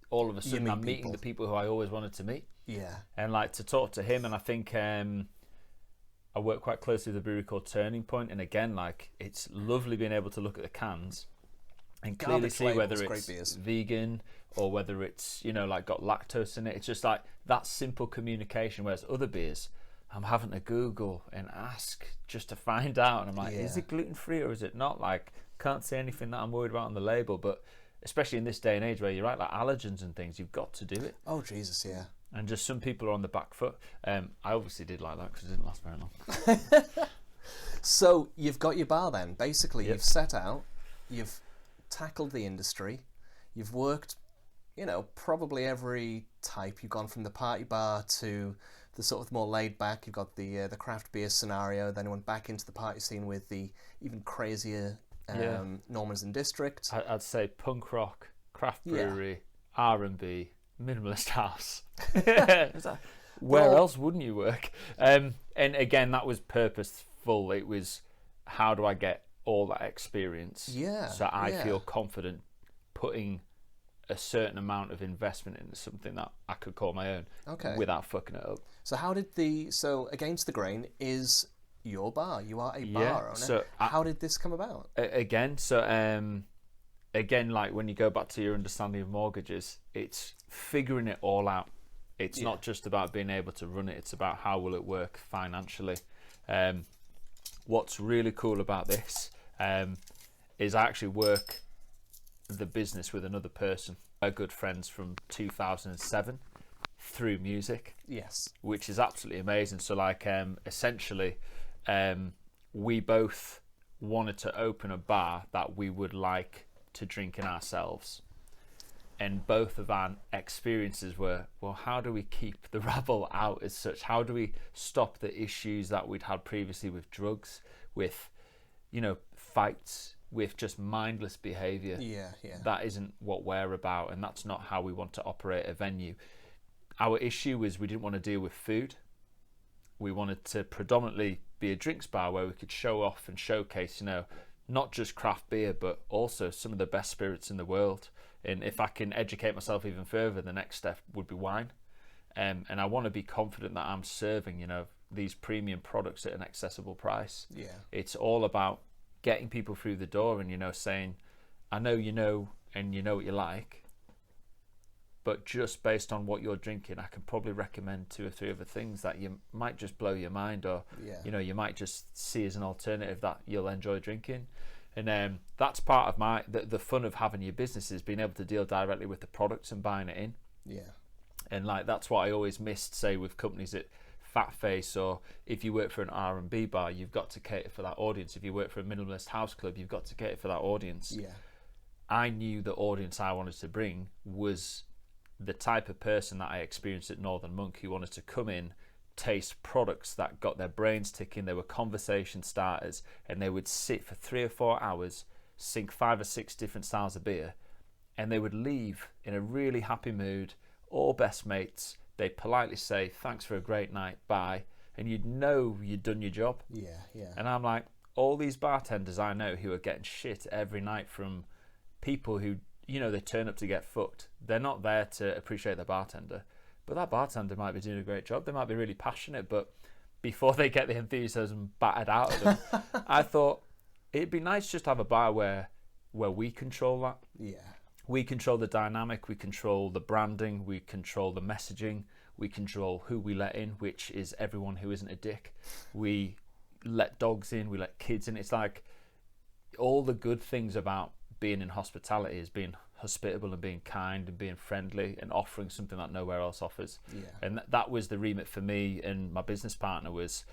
all of a sudden I'm meeting the people who I always wanted to meet. Yeah. And like to talk to him, and I think I work quite closely with a brewery called Turning Point, and again, like it's lovely being able to look at the cans and clearly see whether it's vegan or whether it's, you know, like got lactose in it. It's just like that simple communication, whereas other beers I'm having to Google and ask just to find out, and I'm like, is it gluten-free or is it not? Like, can't say anything that I'm worried about on the label, but especially in this day and age where you're right, like allergens and things, you've got to do it. Oh Jesus, yeah. And just some people are on the back foot. I obviously did like that because it didn't last very long. So you've got your bar then. Basically, you've set out, you've tackled the industry, you've worked, you know, probably every type. You've gone from the party bar to the sort of more laid back. You've got the craft beer scenario. Then you went back into the party scene with the even crazier Normans and District. I'd say punk rock, craft brewery, R&B, minimalist house. Where else wouldn't you work? And again, that was purposeful. It was, how do I get all that experience so I feel confident putting a certain amount of investment into something that I could call my own without fucking it up. So Against the Grain is your bar. You are a bar owner. So how did this come about? Again, like when you go back to your understanding of mortgages, it's figuring it all out. It's not just about being able to run it, it's about how will it work financially. What's really cool about this is I actually work the business with another person. We're good friends from 2007 through music. Yes. Which is absolutely amazing. So like essentially we both wanted to open a bar that we would like to drink in ourselves. And both of our experiences were, well, how do we keep the rabble out as such? How do we stop the issues that we'd had previously with drugs, with, you know, fights, with just mindless behaviour? That isn't what we're about, and that's not how we want to operate a venue. Our issue was we didn't want to deal with food. We wanted to predominantly be a drinks bar where we could show off and showcase, you know, not just craft beer, but also some of the best spirits in the world. And if I can educate myself even further, the next step would be wine. And I want to be confident that I'm serving, you know, these premium products at an accessible price. It's all about getting people through the door and, you know, saying, I know you know, and you know what you like, but just based on what you're drinking, I can probably recommend 2 or 3 other things that you might just blow your mind, or you know, you might just see as an alternative that you'll enjoy drinking. And that's part of the fun of having your business, is being able to deal directly with the products and buying it in. And like that's what I always missed, say, with companies at Fat Face, or if you work for an R&B bar, you've got to cater for that audience. If you work for a minimalist house club, you've got to cater for that audience. I knew the audience I wanted to bring was the type of person that I experienced at Northern Monk, who wanted to come in, taste products that got their brains ticking. They were conversation starters, and they would sit for 3 or 4 hours, sink 5 or 6 different styles of beer, and they would leave in a really happy mood, all best mates. They'd politely say, thanks for a great night, bye, and you'd know you'd done your job. And I'm like, all these bartenders I know who are getting shit every night from people who, you know, they turn up to get fucked. They're not there to appreciate the bartender, but that bartender might be doing a great job. They might be really passionate, but before they get the enthusiasm battered out of them, I thought it'd be nice just to have a bar where we control that. We control the dynamic, we control the branding, we control the messaging, we control who we let in, which is everyone who isn't a dick. We let dogs in, we let kids in. It's like all the good things about being in hospitality is being hospitable and being kind and being friendly and offering something that nowhere else offers. And that was the remit for me and my business partner. Was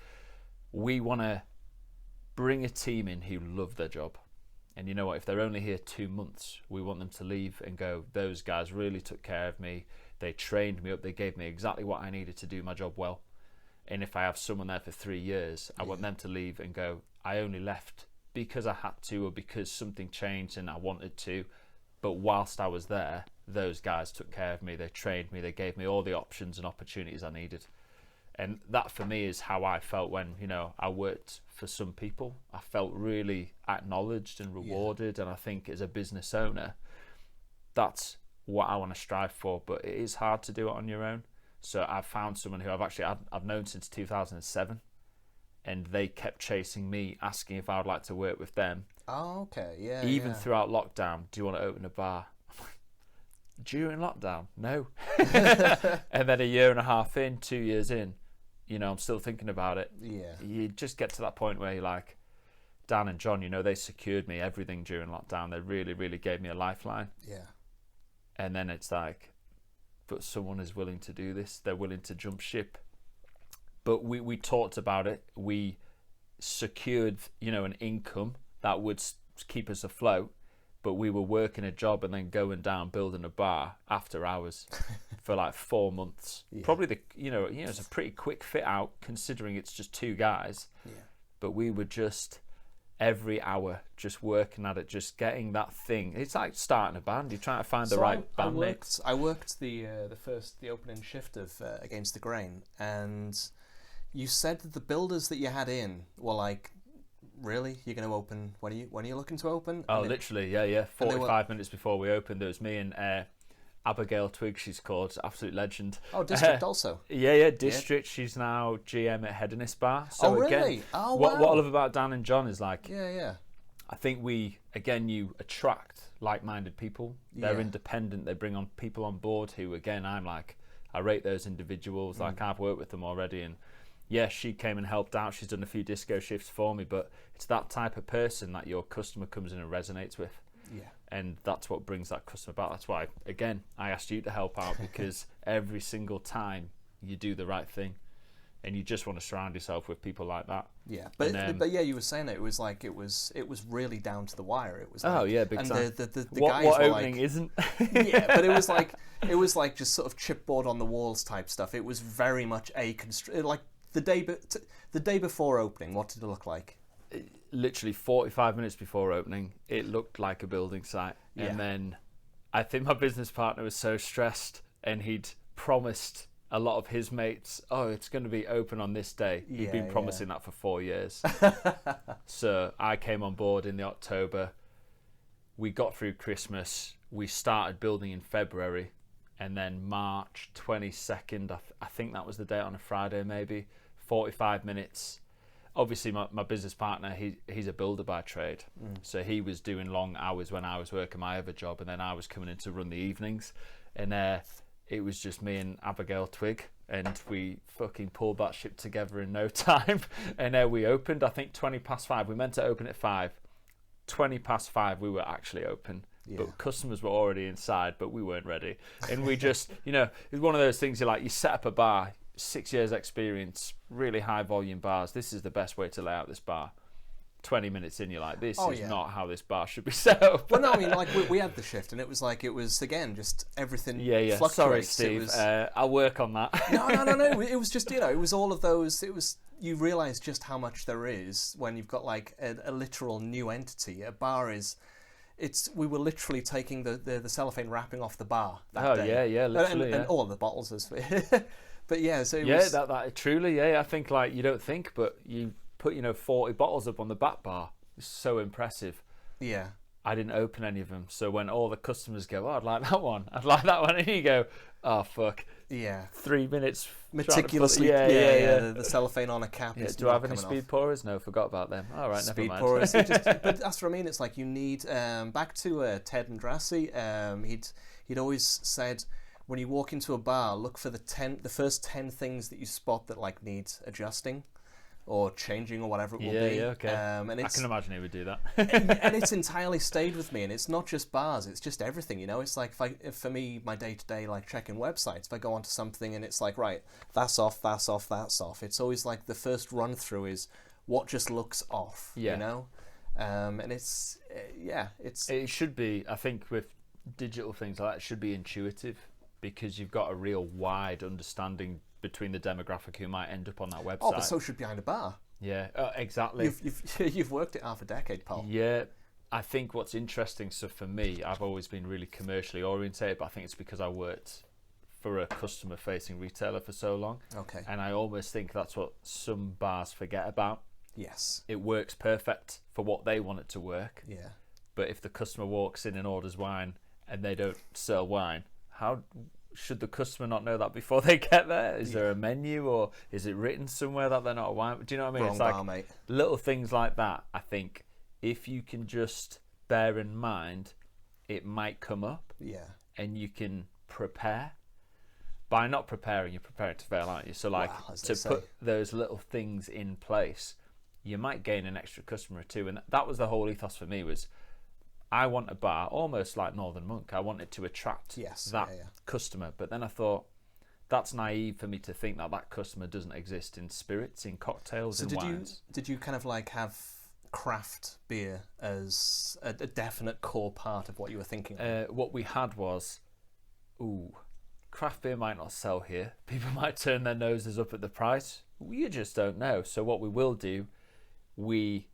we want to bring a team in who love their job. And you know what, if they're only here 2 months, we want them to leave and go, those guys really took care of me, they trained me up, they gave me exactly what I needed to do my job well. And if I have someone there for 3 years, I want them to leave and go, I only left because I had to, or because something changed and I wanted to, but whilst I was there, those guys took care of me, they trained me, they gave me all the options and opportunities I needed. And that for me is how I felt when, I worked for some people. I felt really acknowledged and rewarded. And I think as a business owner, that's what I want to strive for. But it is hard to do it on your own. So I've found someone who I've known since 2007, and they kept chasing me, asking if I would like to work with them. Oh, okay, yeah. Even throughout lockdown, do you want to open a bar? During lockdown, no. And then a year and a half in, 2 years in, I'm still thinking about it. Yeah. You just get to that point where you're like, Dan and John, they secured me everything during lockdown. They really, really gave me a lifeline. Yeah. And then it's like, but someone is willing to do this. They're willing to jump ship. But we talked about it. We secured, an income that would keep us afloat. But we were working a job and then going down building a bar after hours for like 4 months. Yeah. Probably it's a pretty quick fit out considering it's just two guys. Yeah. But we were just every hour just working at it, just getting that thing. It's like starting a band. You're trying to find the right bandmates. I worked the opening shift of Against the Grain, and you said that the builders that you had in were like, really? You're going to open? When are you looking to open? Oh, literally, yeah. 45 minutes before we opened, there was me and Abigail Twigg, she's called, absolute legend. Oh, District also. Yeah, District. Yeah. She's now GM at Hedonist Bar. So really? Again, oh, wow. What I love about Dan and John is like, yeah. I think you attract like-minded people. They're independent. They bring on people on board who, again, I rate those individuals. Like I've worked with them already, and yes, she came and helped out. She's done a few disco shifts for me, but it's that type of person that your customer comes in and resonates with. Yeah. And that's what brings that customer back. That's why, again, I asked you to help out because every single time you do the right thing, and you just want to surround yourself with people like that. Yeah, but yeah, you were saying it was like it was really down to the wire. It was like, big and time. The what guys were opening like, isn't? Yeah, but it was like just sort of chipboard on the walls type stuff. It was very much like the day before opening. What did it look like? Literally 45 minutes before opening, it looked like a building site. Yeah. And then I think my business partner was so stressed, and he'd promised a lot of his mates, it's going to be open on this day. He'd been promising that for 4 years. So I came on board in the October. We got through Christmas. We started building in February. And then March 22nd, I think that was the date, on a Friday maybe, 45 minutes. Obviously, my business partner, he's a builder by trade. So he was doing long hours when I was working my other job, and then I was coming in to run the evenings. And it was just me and Abigail Twigg, and we fucking pulled that ship together in no time. And we opened, I think, 5:20. We meant to open at 5. 5:20, we were actually open. Yeah. But customers were already inside, but we weren't ready. And we just, it's one of those things you set up a bar, 6 years experience, really high volume bars. This is the best way to lay out this bar. 20 minutes in, you're like, this is not how this bar should be set up. Well, no, I mean, like we had the shift, and it was again, just everything fluctuates. Sorry, Steve. I'll work on that. No. It was just, it was all of those. It was, you realise just how much there is when you've got like a literal new entity. A bar is. We were literally taking the cellophane wrapping off the bar that day. Yeah, literally. And all of the bottles as but yeah, so it was... that truly, I think like you don't think, but you put 40 bottles up on the back bar. It's so impressive. Yeah. I didn't open any of them, so when all the customers go, I'd like that one, and you go, oh fuck. Yeah. 3 minutes meticulously. The cellophane on a cap. Yeah, do I have any speed pourers? No, forgot about them. All right, speed never mind. Pourers. But that's what I mean. It's like you need. Back to Ted and Drassy. He'd always said, when you walk into a bar, look for the first 10 things that you spot that like need adjusting or changing or whatever it will be. Yeah, okay. And I can imagine he would do that. and it's entirely stayed with me, and it's not just bars, it's just everything, It's like, if for me, my day-to-day, like checking websites, if I go onto something and it's like, right, that's off, it's always like the first run-through is what just looks off, And it's, It should be, I think with digital things like that, it should be intuitive, because you've got a real wide understanding between the demographic who might end up on that website. Oh, but so should behind a bar. Yeah, exactly. You've worked it half a decade, Paul. Yeah, I think what's interesting, so for me, I've always been really commercially orientated, but I think it's because I worked for a customer-facing retailer for so long. Okay. And I almost think that's what some bars forget about. Yes. It works perfect for what they want it to work. Yeah. But if the customer walks in and orders wine and they don't sell wine, how should the customer not know that before they get there? Is there a menu, or is it written somewhere that they're not a wine? Do you know what I mean? Wrong It's like bar, mate. little things like that. I think if you can just bear in mind, it might come up. Yeah. And you can prepare. By not preparing, you're preparing to fail, aren't you? So like to put those little things in place, you might gain an extra customer or two. And that was the whole ethos for me, was I want a bar almost like Northern Monk. I wanted to attract that customer. But then I thought, that's naive for me to think that that customer doesn't exist in spirits, in cocktails, in wines. Did you kind of like have craft beer as a definite core part of what you were thinking of? What we had was, craft beer might not sell here. People might turn their noses up at the price. You just don't know. So what we will do, we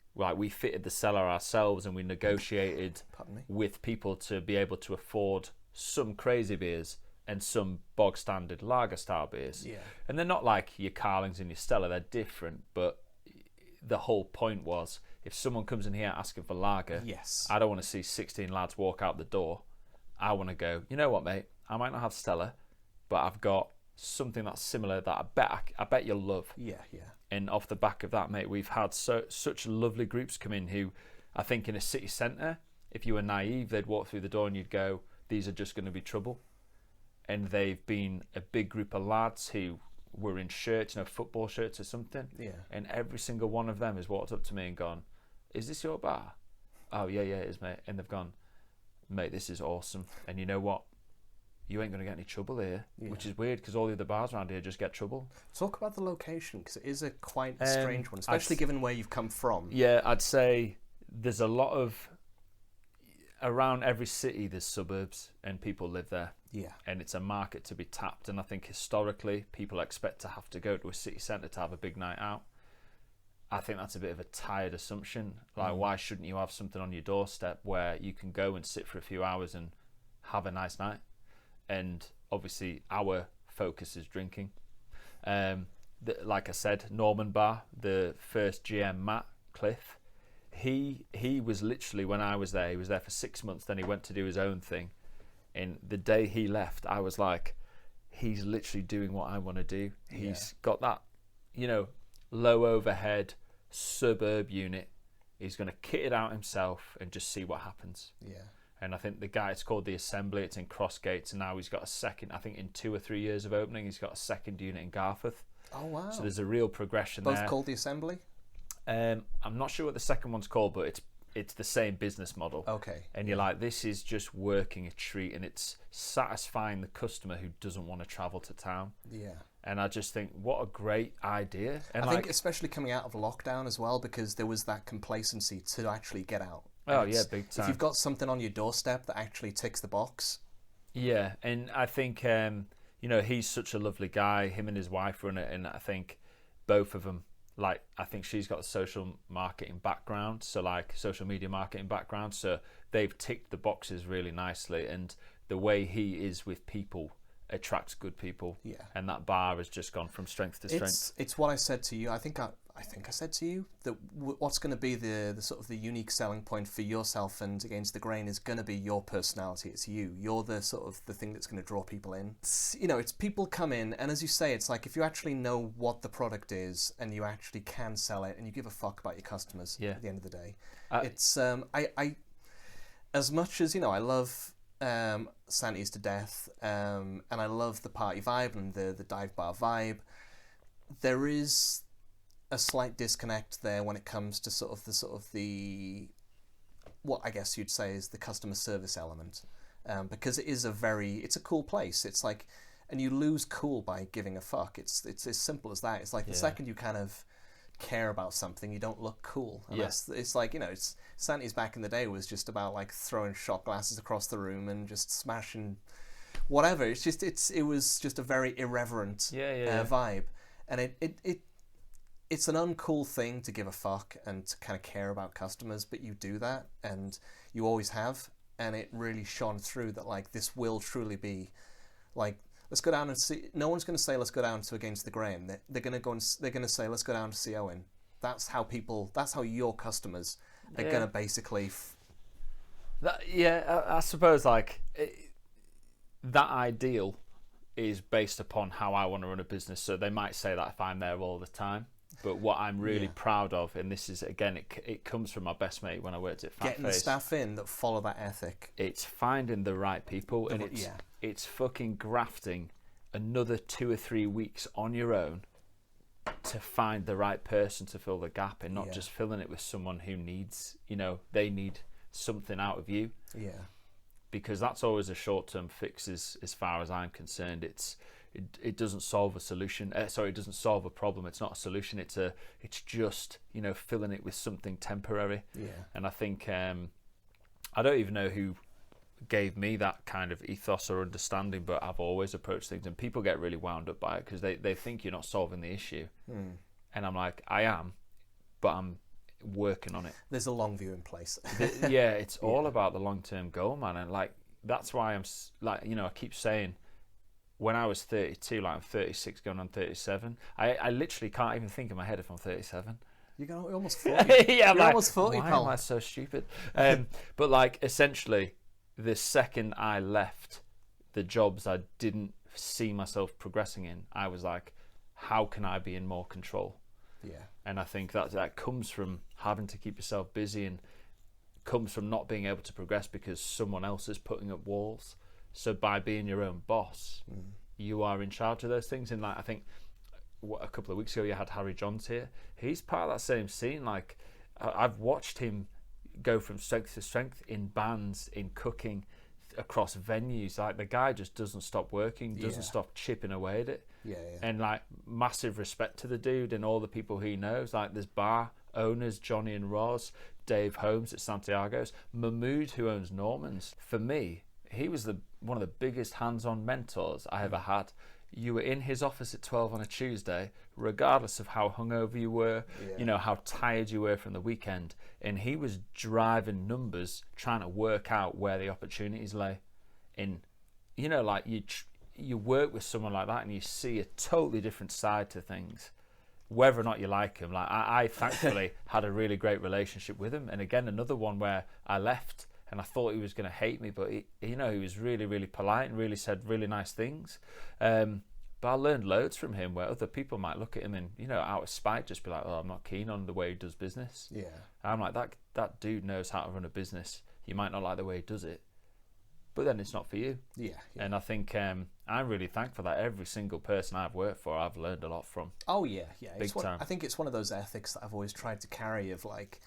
fitted the cellar ourselves, and we negotiated with people to be able to afford some crazy beers and some bog standard lager style beers. Yeah. And they're not like your Carlings and your Stella, they're different, but the whole point was, if someone comes in here asking for lager, I don't want to see 16 lads walk out the door. I want to go, you know what, mate? I might not have Stella, but I've got something that's similar that I bet you'll love. Yeah. And off the back of that, mate, we've had such lovely groups come in who, I think in a city centre, if you were naive, they'd walk through the door and you'd go, these are just going to be trouble. And they've been a big group of lads who were in shirts, football shirts or something. Yeah. And every single one of them has walked up to me and gone, is this your bar? Oh, yeah, it is, mate. And they've gone, mate, this is awesome. And you know what? You ain't going to get any trouble here, which is weird because all the other bars around here just get trouble. Talk about the location, because it is quite a strange one, especially given where you've come from. Yeah, I'd say there's a lot of... Around every city, there's suburbs, and people live there. Yeah. And it's a market to be tapped. And I think historically, people expect to have to go to a city centre to have a big night out. I think that's a bit of a tired assumption. Like, why shouldn't you have something on your doorstep where you can go and sit for a few hours and have a nice night? And obviously, our focus is drinking. Like I said, Norman Bar, the first GM, Matt Cliff, he was literally, when I was there, he was there for 6 months, then he went to do his own thing. And the day he left, I was like, he's literally doing what I want to do. He's got that, low overhead suburb unit. He's going to kit it out himself and just see what happens. Yeah. And I think the guy, it's called The Assembly, it's in Crossgates, and now he's got a second, I think in 2 or 3 years of opening, he's got a second unit in Garforth. Oh, wow. So there's a real progression there. Both called The Assembly? I'm not sure what the second one's called, but it's the same business model. Okay. And you're like, this is just working a treat, and it's satisfying the customer who doesn't want to travel to town. Yeah. And I just think, what a great idea. And I think especially coming out of lockdown as well, because there was that complacency to actually get out. Oh, yeah, big time. If you've got something on your doorstep that actually ticks the box. Yeah, and I think, he's such a lovely guy. Him and his wife run it, and I think both of them, I think she's got a social marketing background, so social media marketing background, so they've ticked the boxes really nicely, and the way he is with people attracts good people. Yeah. And that bar has just gone from strength to strength. It's what I said to you. I think I said to you that what's going to be the sort of the unique selling point for yourself and Against the Grain is going to be your personality. It's you. You're the sort of the thing that's going to draw people in. It's people come in, and as you say, it's like if you actually know what the product is and you actually can sell it and you give a fuck about your customers at the end of the day. It's I as much as I love Santy's to death, and I love the party vibe and the dive bar vibe. There is a slight disconnect there when it comes to sort of the what I guess you'd say is the customer service element, because it's a cool place. It's like, and you lose cool by giving a fuck. It's as simple as that. It's like the second you kind of care about something, you don't look cool. And it's like, it's Santy's back in the day was just about like throwing shot glasses across the room and just smashing whatever. It was just a very irreverent vibe, and it's an uncool thing to give a fuck and to kind of care about customers, but you do that, and you always have, and it really shone through that this will truly be let's go down and see. No one's going to say let's go down to Against the Grain. They're going to go and they're going to say let's go down to see Owen. That's how your customers are going to basically. I suppose like that ideal is based upon how I want to run a business. So they might say that if I'm there all the time. But what I'm really proud of, and this is, again, it comes from my best mate when I worked at Fat Getting the staff in that follow that ethic. It's finding the right people, and it's fucking grafting another 2 or 3 weeks on your own to find the right person to fill the gap, and not just filling it with someone who needs, they need something out of you. Yeah. Because that's always a short-term fix as far as I'm concerned. It doesn't solve a solution. It doesn't solve a problem. It's not a solution. It's just filling it with something temporary. Yeah. And I think I don't even know who gave me that kind of ethos or understanding, but I've always approached things, and people get really wound up by it because they think you're not solving the issue. And I'm like, I am, but I'm working on it. There's a long view in place. It's all about the long-term goal, man. And like that's why I'm like, I keep saying, when I was 32, like I'm 36 going on 37, I literally can't even think in my head if I'm 37. You're almost 40. You're like, almost 40, why pal. am I so stupid? But like essentially, the second I left the jobs I didn't see myself progressing in, I was like, how can I be in more control? Yeah. And I think that comes from having to keep yourself busy, and comes from not being able to progress because someone else is putting up walls. So by being your own boss, you are in charge of those things. And like I think a couple of weeks ago you had Harry Johns here. He's part of that same scene. Like I've watched him go from strength to strength in bands, in cooking, across venues. Like the guy just doesn't stop working, doesn't stop chipping away at it. And like massive respect to the dude and all the people he knows. Like there's bar owners, Johnny and Roz, Dave Holmes at Santiago's, Mahmood who owns Norman's. For me, he was one of the biggest hands-on mentors I ever had. You were in his office at 12 on a Tuesday, regardless of how hungover you were, how tired you were from the weekend, and he was driving numbers, trying to work out where the opportunities lay. And like you work with someone like that, and you see a totally different side to things, whether or not you like him. Like I thankfully had a really great relationship with him, and again another one where I left. And I thought he was going to hate me, but he was really, really polite and really said really nice things. But I learned loads from him, where other people might look at him and, out of spite, just be like, "Oh, I'm not keen on the way he does business." Yeah. And I'm like, that dude knows how to run a business. You might not like the way he does it, but then it's not for you. Yeah. And I think I'm really thankful that every single person I've worked for, I've learned a lot from. Oh yeah. Big time. I think it's one of those ethics that I've always tried to carry of like,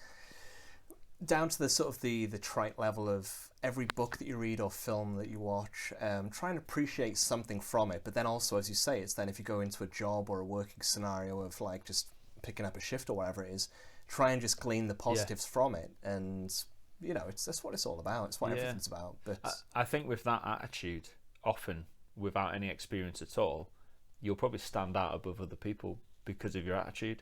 down to the sort of the trite level of every book that you read or film that you watch, try and appreciate something from it. But then also, as you say, it's then if you go into a job or a working scenario of like just picking up a shift or whatever it is, try and just glean the positives from it. And that's what it's all about. It's what everything's about. But I think with that attitude, often without any experience at all, you'll probably stand out above other people because of your attitude,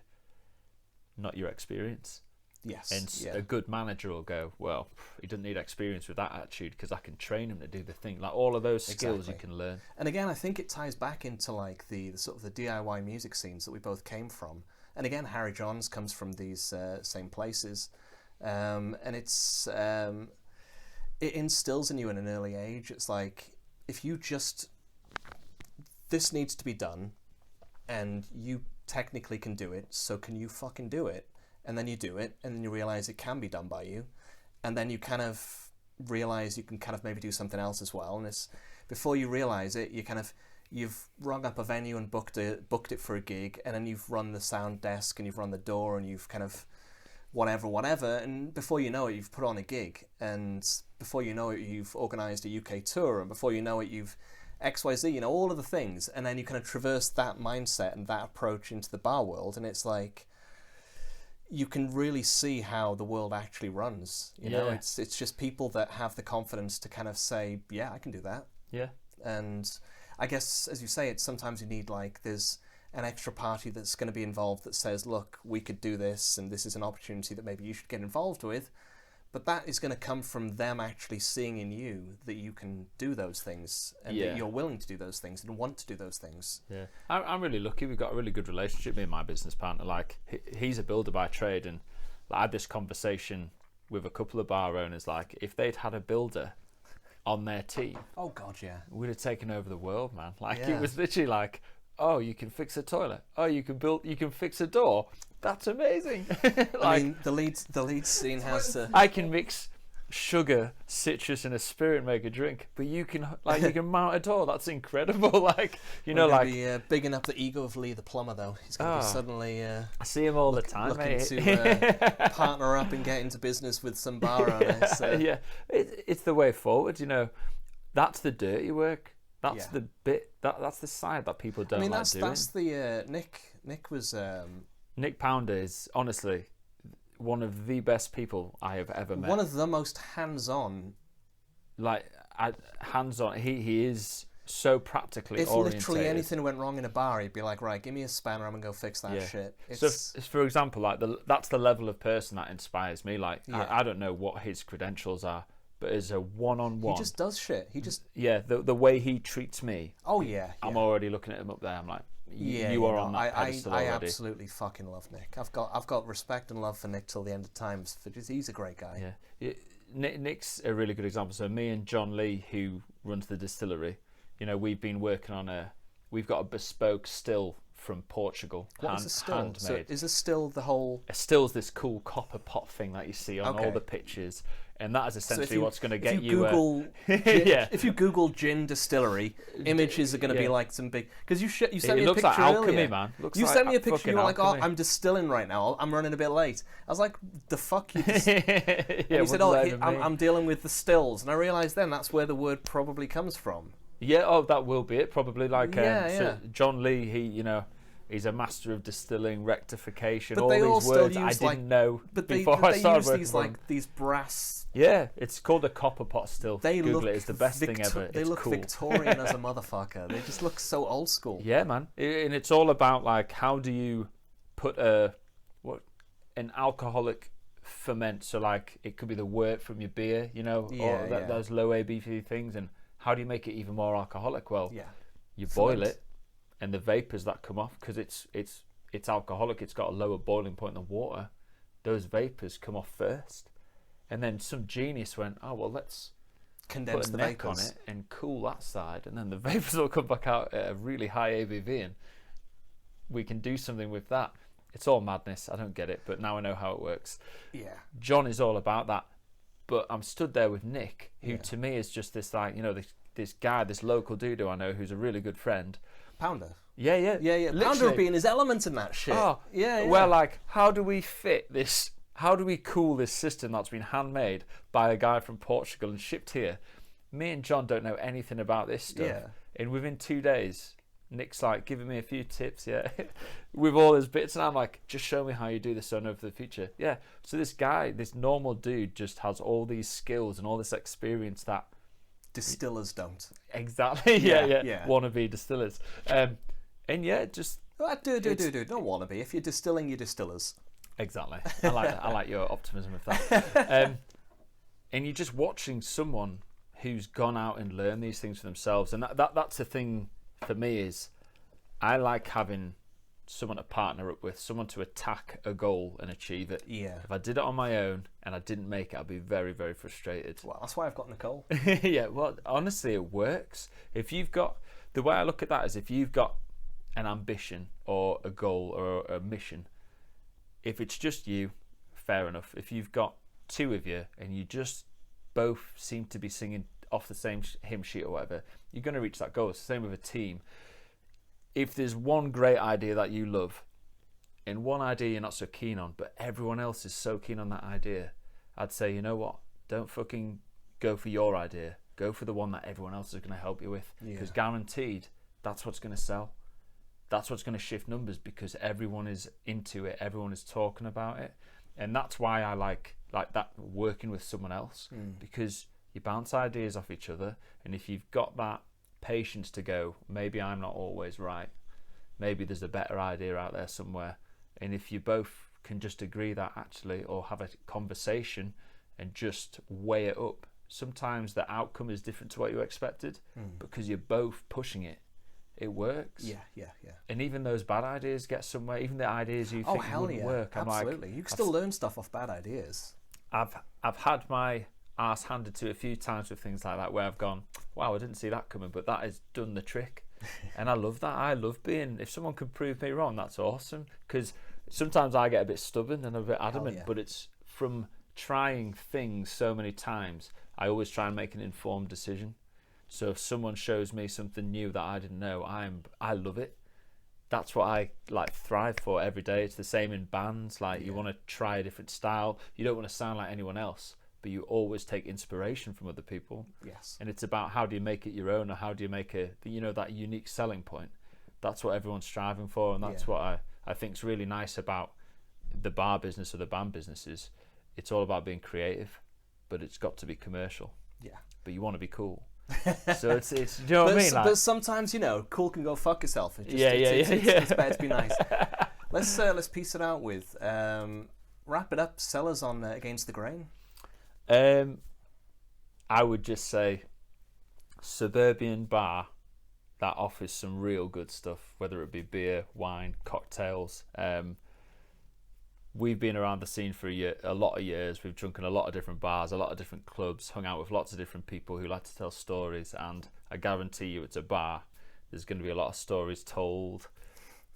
not your experience. Yes. And a good manager will go, well, he doesn't need experience with that attitude because I can train him to do the thing. Like all of those skills you can learn. And again, I think it ties back into like the sort of the DIY music scenes that we both came from. And again, Harry Johns comes from these same places. And it's it instills in you in an early age. It's like, if you just, this needs to be done and you technically can do it, so can you fucking do it? And then you do it, and then you realize it can be done by you, and then you kind of realize you can kind of maybe do something else as well. And it's before you realize it, you've rung up a venue and booked it for a gig, and then you've run the sound desk and you've run the door and you've kind of whatever, and before you know it, you've put on a gig, and before you know it, you've organized a UK tour, and before you know it, you've XYZ, all of the things, and then you kind of traverse that mindset and that approach into the bar world, and it's like, you can really see how the world actually runs. It's just people that have the confidence to kind of say, yeah, I can do that. Yeah. And I guess, as you say, it's sometimes you need like, there's an extra party that's going to be involved that says, look, we could do this, and this is an opportunity that maybe you should get involved with. But that is going to come from them actually seeing in you that you can do those things and that you're willing to do those things and want to do those things. Yeah, I'm really lucky. We've got a really good relationship, me and my business partner. Like, he's a builder by trade, and I had this conversation with a couple of bar owners. Like, if they'd had a builder on their team, oh god, yeah, we'd have taken over the world, man. Like, Yeah. it was literally like, oh, you can fix a toilet. Oh, you can fix a door. That's amazing. Like, I mean, the lead scene has to. I can mix sugar, citrus, and a spirit and make a drink, but you can mount a door. That's incredible. Like, We're gonna be bigging up the ego of Lee the plumber, though. He's gonna be suddenly. I see him all the time, looking mate. to partner up and get into business with some bar owners. Yeah, it's the way forward. That's the dirty work. That's the bit. That's the side that people don't like doing. That's the Nick was. Nick Pounder is honestly one of the best people I have ever met. One of the most hands-on. Hands-on. He is so practically orientated. If literally anything went wrong in a bar, he'd be like, right, give me a spanner, I'm going to go fix that shit. So, for example, like that's the level of person that inspires me. Like, I don't know what his credentials are, but as a one-on-one... He just does shit. He just... Yeah, the way he treats me... Oh, yeah. I'm already looking at him up there. I'm like, you are on that pedestal already. I absolutely fucking love Nick. I've got respect and love for Nick till the end of times. He's a great guy. Yeah. Nick's a really good example. So me and John Lee, who runs the distillery, we've been working on we've got a bespoke still from Portugal. What is a still? Handmade. So is a still the whole... A still's this cool copper pot thing that you see on all the pictures. And that is essentially what's going to get you. If you Google gin distillery, images are going to be like some big. Because you sent me a picture looks like alchemy, earlier. man. You sent me a picture. You were like, "Oh, alchemy. I'm distilling right now. I'm running a bit late." I was like, "The fuck you?" And you said, "Oh, I'm dealing with the stills," and I realised then that's where the word probably comes from. Yeah. Oh, that will be it. Probably like So John Lee. He he's a master of distilling, rectification, but all they these words I didn't know before I started working use for them. these brass. Yeah, it's called a copper pot still. Google it. It's the best thing ever. They it's look cool. Victorian as a motherfucker. They just look so old school. Yeah, man. And it's all about like how do you put an alcoholic ferment? So like it could be the wort from your beer, those low ABV things, and how do you make it even more alcoholic? Well, you boil it, and the vapors that come off, because it's alcoholic. It's got a lower boiling point than water. Those vapors come off first. And then some genius went, oh, well, let's condense put a the neck vapors on it and cool that side. And then the vapors will come back out at a really high ABV, and we can do something with that. It's all madness. I don't get it, but now I know how it works. Yeah. John is all about that. But I'm stood there with Nick, who to me is just this, like, this guy, this local dude who I know who's a really good friend. Pounder. Yeah. Pounder would be in his element in that shit. Oh, yeah. Well, like, how do we fit this? How do we cool this system that's been handmade by a guy from Portugal and shipped here? Me and John don't know anything about this stuff. Yeah. And within 2 days, Nick's like giving me a few tips, with all his bits. And I'm like, just show me how you do this so I know for the future. Yeah. So this guy, this normal dude, just has all these skills and all this experience that distillers don't. Exactly. Yeah. Wannabe distillers. And just... Don't wannabe. If you're distilling, you're distillers. Exactly. I like your optimism with that. And you're just watching someone who's gone out and learned these things for themselves. And that's the thing for me is I like having someone to partner up with, someone to attack a goal and achieve it. Yeah. If I did it on my own and I didn't make it, I'd be very, very frustrated. Well, that's why I've got Nicole. Yeah, well, honestly, it works. If you've got... The way I look at that is if you've got an ambition or a goal or a mission... If it's just you, fair enough. If you've got two of you and you just both seem to be singing off the same hymn sheet or whatever, you're going to reach that goal. It's the same with a team. If there's one great idea that you love and one idea you're not so keen on, but everyone else is so keen on that idea, I'd say, you know what? Don't fucking go for your idea. Go for the one that everyone else is going to help you with. Because guaranteed, that's what's going to sell. That's what's going to shift numbers because everyone is into it. Everyone is talking about it. And that's why I like that working with someone else because you bounce ideas off each other. And if you've got that patience to go, maybe I'm not always right. Maybe there's a better idea out there somewhere. And if you both can just agree that actually, or have a conversation and just weigh it up. Sometimes the outcome is different to what you expected, because you're both pushing it. It works. Yeah. And even those bad ideas get somewhere. Even the ideas you think wouldn't work. Absolutely. You can still learn stuff off bad ideas. I've had my arse handed to a few times with things like that, where I've gone, wow, I didn't see that coming, but that has done the trick. And I love that. I love being, if someone can prove me wrong, that's awesome. Because sometimes I get a bit stubborn and a bit adamant, but it's from trying things so many times, I always try and make an informed decision. So if someone shows me something new that I didn't know, I love it. That's what I like thrive for every day. It's the same in bands. Like you want to try a different style. You don't want to sound like anyone else, but you always take inspiration from other people. Yes. And it's about how do you make it your own, or how do you make that unique selling point. That's what everyone's striving for, and that's what I think is really nice about the bar business or the band businesses. It's all about being creative, but it's got to be commercial. Yeah. But you want to be cool. So it's you know what I mean? But sometimes, cool can go fuck yourself. It's better to be nice. Let's piece it out with wrap it up. Sell us on Against the Grain. I would just say suburban bar that offers some real good stuff, whether it be beer, wine, cocktails. We've been around the scene for a lot of years. We've drunk in a lot of different bars, a lot of different clubs, hung out with lots of different people who like to tell stories, and I guarantee you it's a bar. There's going to be a lot of stories told.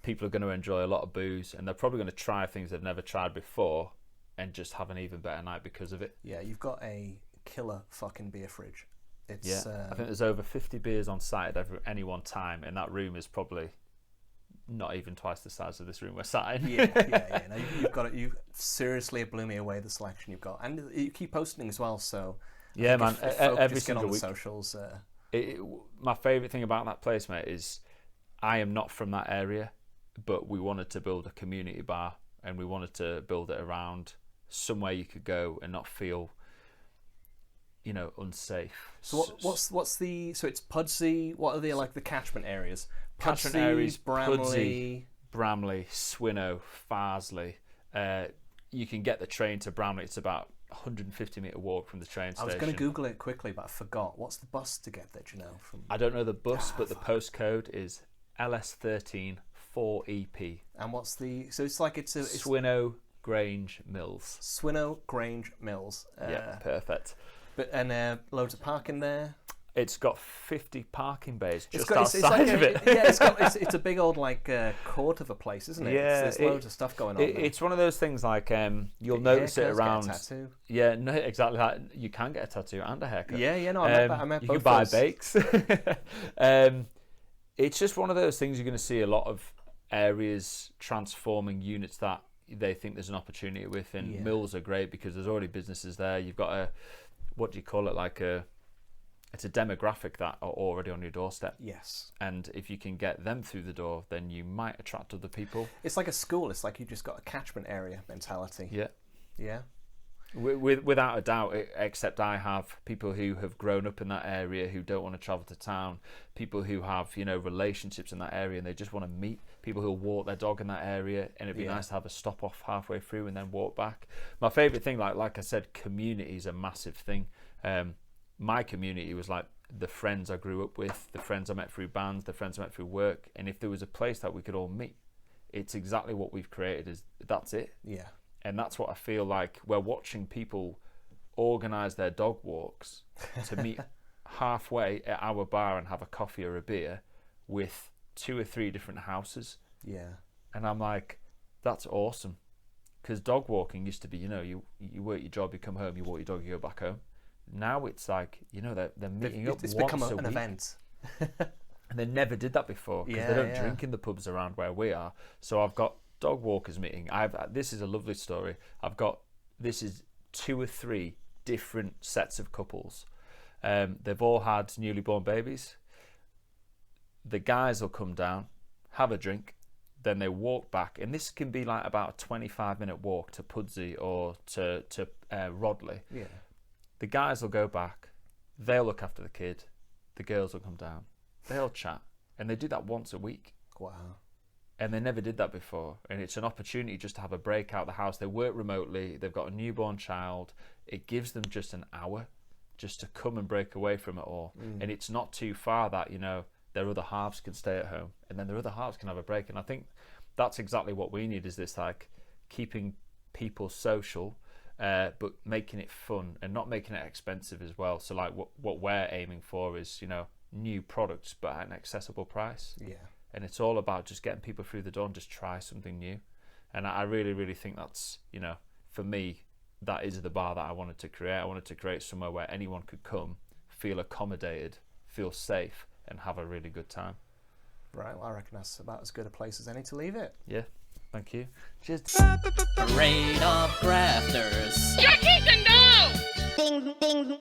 People are going to enjoy a lot of booze, and they're probably going to try things they've never tried before and just have an even better night because of it. Yeah, you've got a killer fucking beer fridge. I think there's over 50 beers on site at any one time, and that room is probably not even twice the size of this room we're sat in. No, you've got it. You seriously blew me away, the selection you've got, and you keep posting as well. So yeah, man, every single week. The socials. My favourite thing about that place, mate, is I am not from that area, but we wanted to build a community bar, and we wanted to build it around somewhere you could go and not feel, unsafe. So what's the? So it's Pudsey. What are the the catchment areas? Catchment areas: Pudsey, Bramley, Swinnow, Farsley. You can get the train to Bramley. It's about 150 metre walk from the train station. I was going to Google it quickly, but I forgot. What's the bus to get there? Do you know? I don't know the bus, but the postcode is LS13 4EP. And what's the? So it's Swinnow Grange Mills. Swinnow Grange Mills. Yeah, perfect. But loads of parking there. It's got 50 parking bays outside of it. It's a big old court of a place, isn't it? Yeah, there's loads of stuff going on. It's one of those things you'll notice it around. Get a tattoo. Yeah, no, exactly. You can get a tattoo and a haircut. No, I meant you both. You can buy bakes. It's just one of those things you're going to see a lot of areas transforming units that they think there's an opportunity with, and mills are great because there's already businesses there. You've got what do you call it? It's a demographic that are already on your doorstep. Yes. And if you can get them through the door, then you might attract other people. It's like a school. It's like you just got a catchment area mentality. Yeah. Yeah. Without a doubt, except I have people who have grown up in that area who don't want to travel to town, people who have relationships in that area and they just want to meet, people who walk their dog in that area, and it'd be nice to have a stop off halfway through and then walk back. My favourite thing, like I said, community is a massive thing. My community was like the friends I grew up with, the friends I met through bands, the friends I met through work, and if there was a place that we could all meet, it's exactly what we've created. That's it. Yeah. And that's what I feel like we're watching people organise their dog walks to meet halfway at our bar and have a coffee or a beer with 2 or 3 different houses. Yeah. And I'm like, that's awesome. Because dog walking used to be, you work your job, you come home, you walk your dog, you go back home. Now it's like, they're meeting up it's once become a an week. Event. And they never did that before because they don't drink in the pubs around where we are. So I've got dog walkers meeting. This is a lovely story. This is 2 or 3 different sets of couples. They've all had newly born babies. The guys will come down, have a drink, then they walk back, and this can be like about a 25-minute walk to Pudsey or to Rodley. Yeah. The guys will go back, they'll look after the kid, the girls will come down, they'll chat, and they do that once a week. Wow. and they never did that before. And it's an opportunity just to have a break out the house. They work remotely, they've got a newborn child. It gives them just an hour just to come and break away from it all. And it's not too far that, you know, their other halves can stay at home and then their other halves can have a break. And I think that's exactly what we need, is this, like, keeping people social, but making it fun and not making it expensive as well. So like what we're aiming for is, you know, new products but at an accessible price. Yeah. And it's all about just getting people through the door and just try something new. And I really, really think that's, you know, for me, that is the bar that I wanted to create. I wanted to create somewhere where anyone could come, feel accommodated, feel safe, and have a really good time. Right, well, I reckon that's about as good a place as any to leave it. Yeah, thank you. Cheers. Parade of grafters. Your teeth and no! Ding, ding.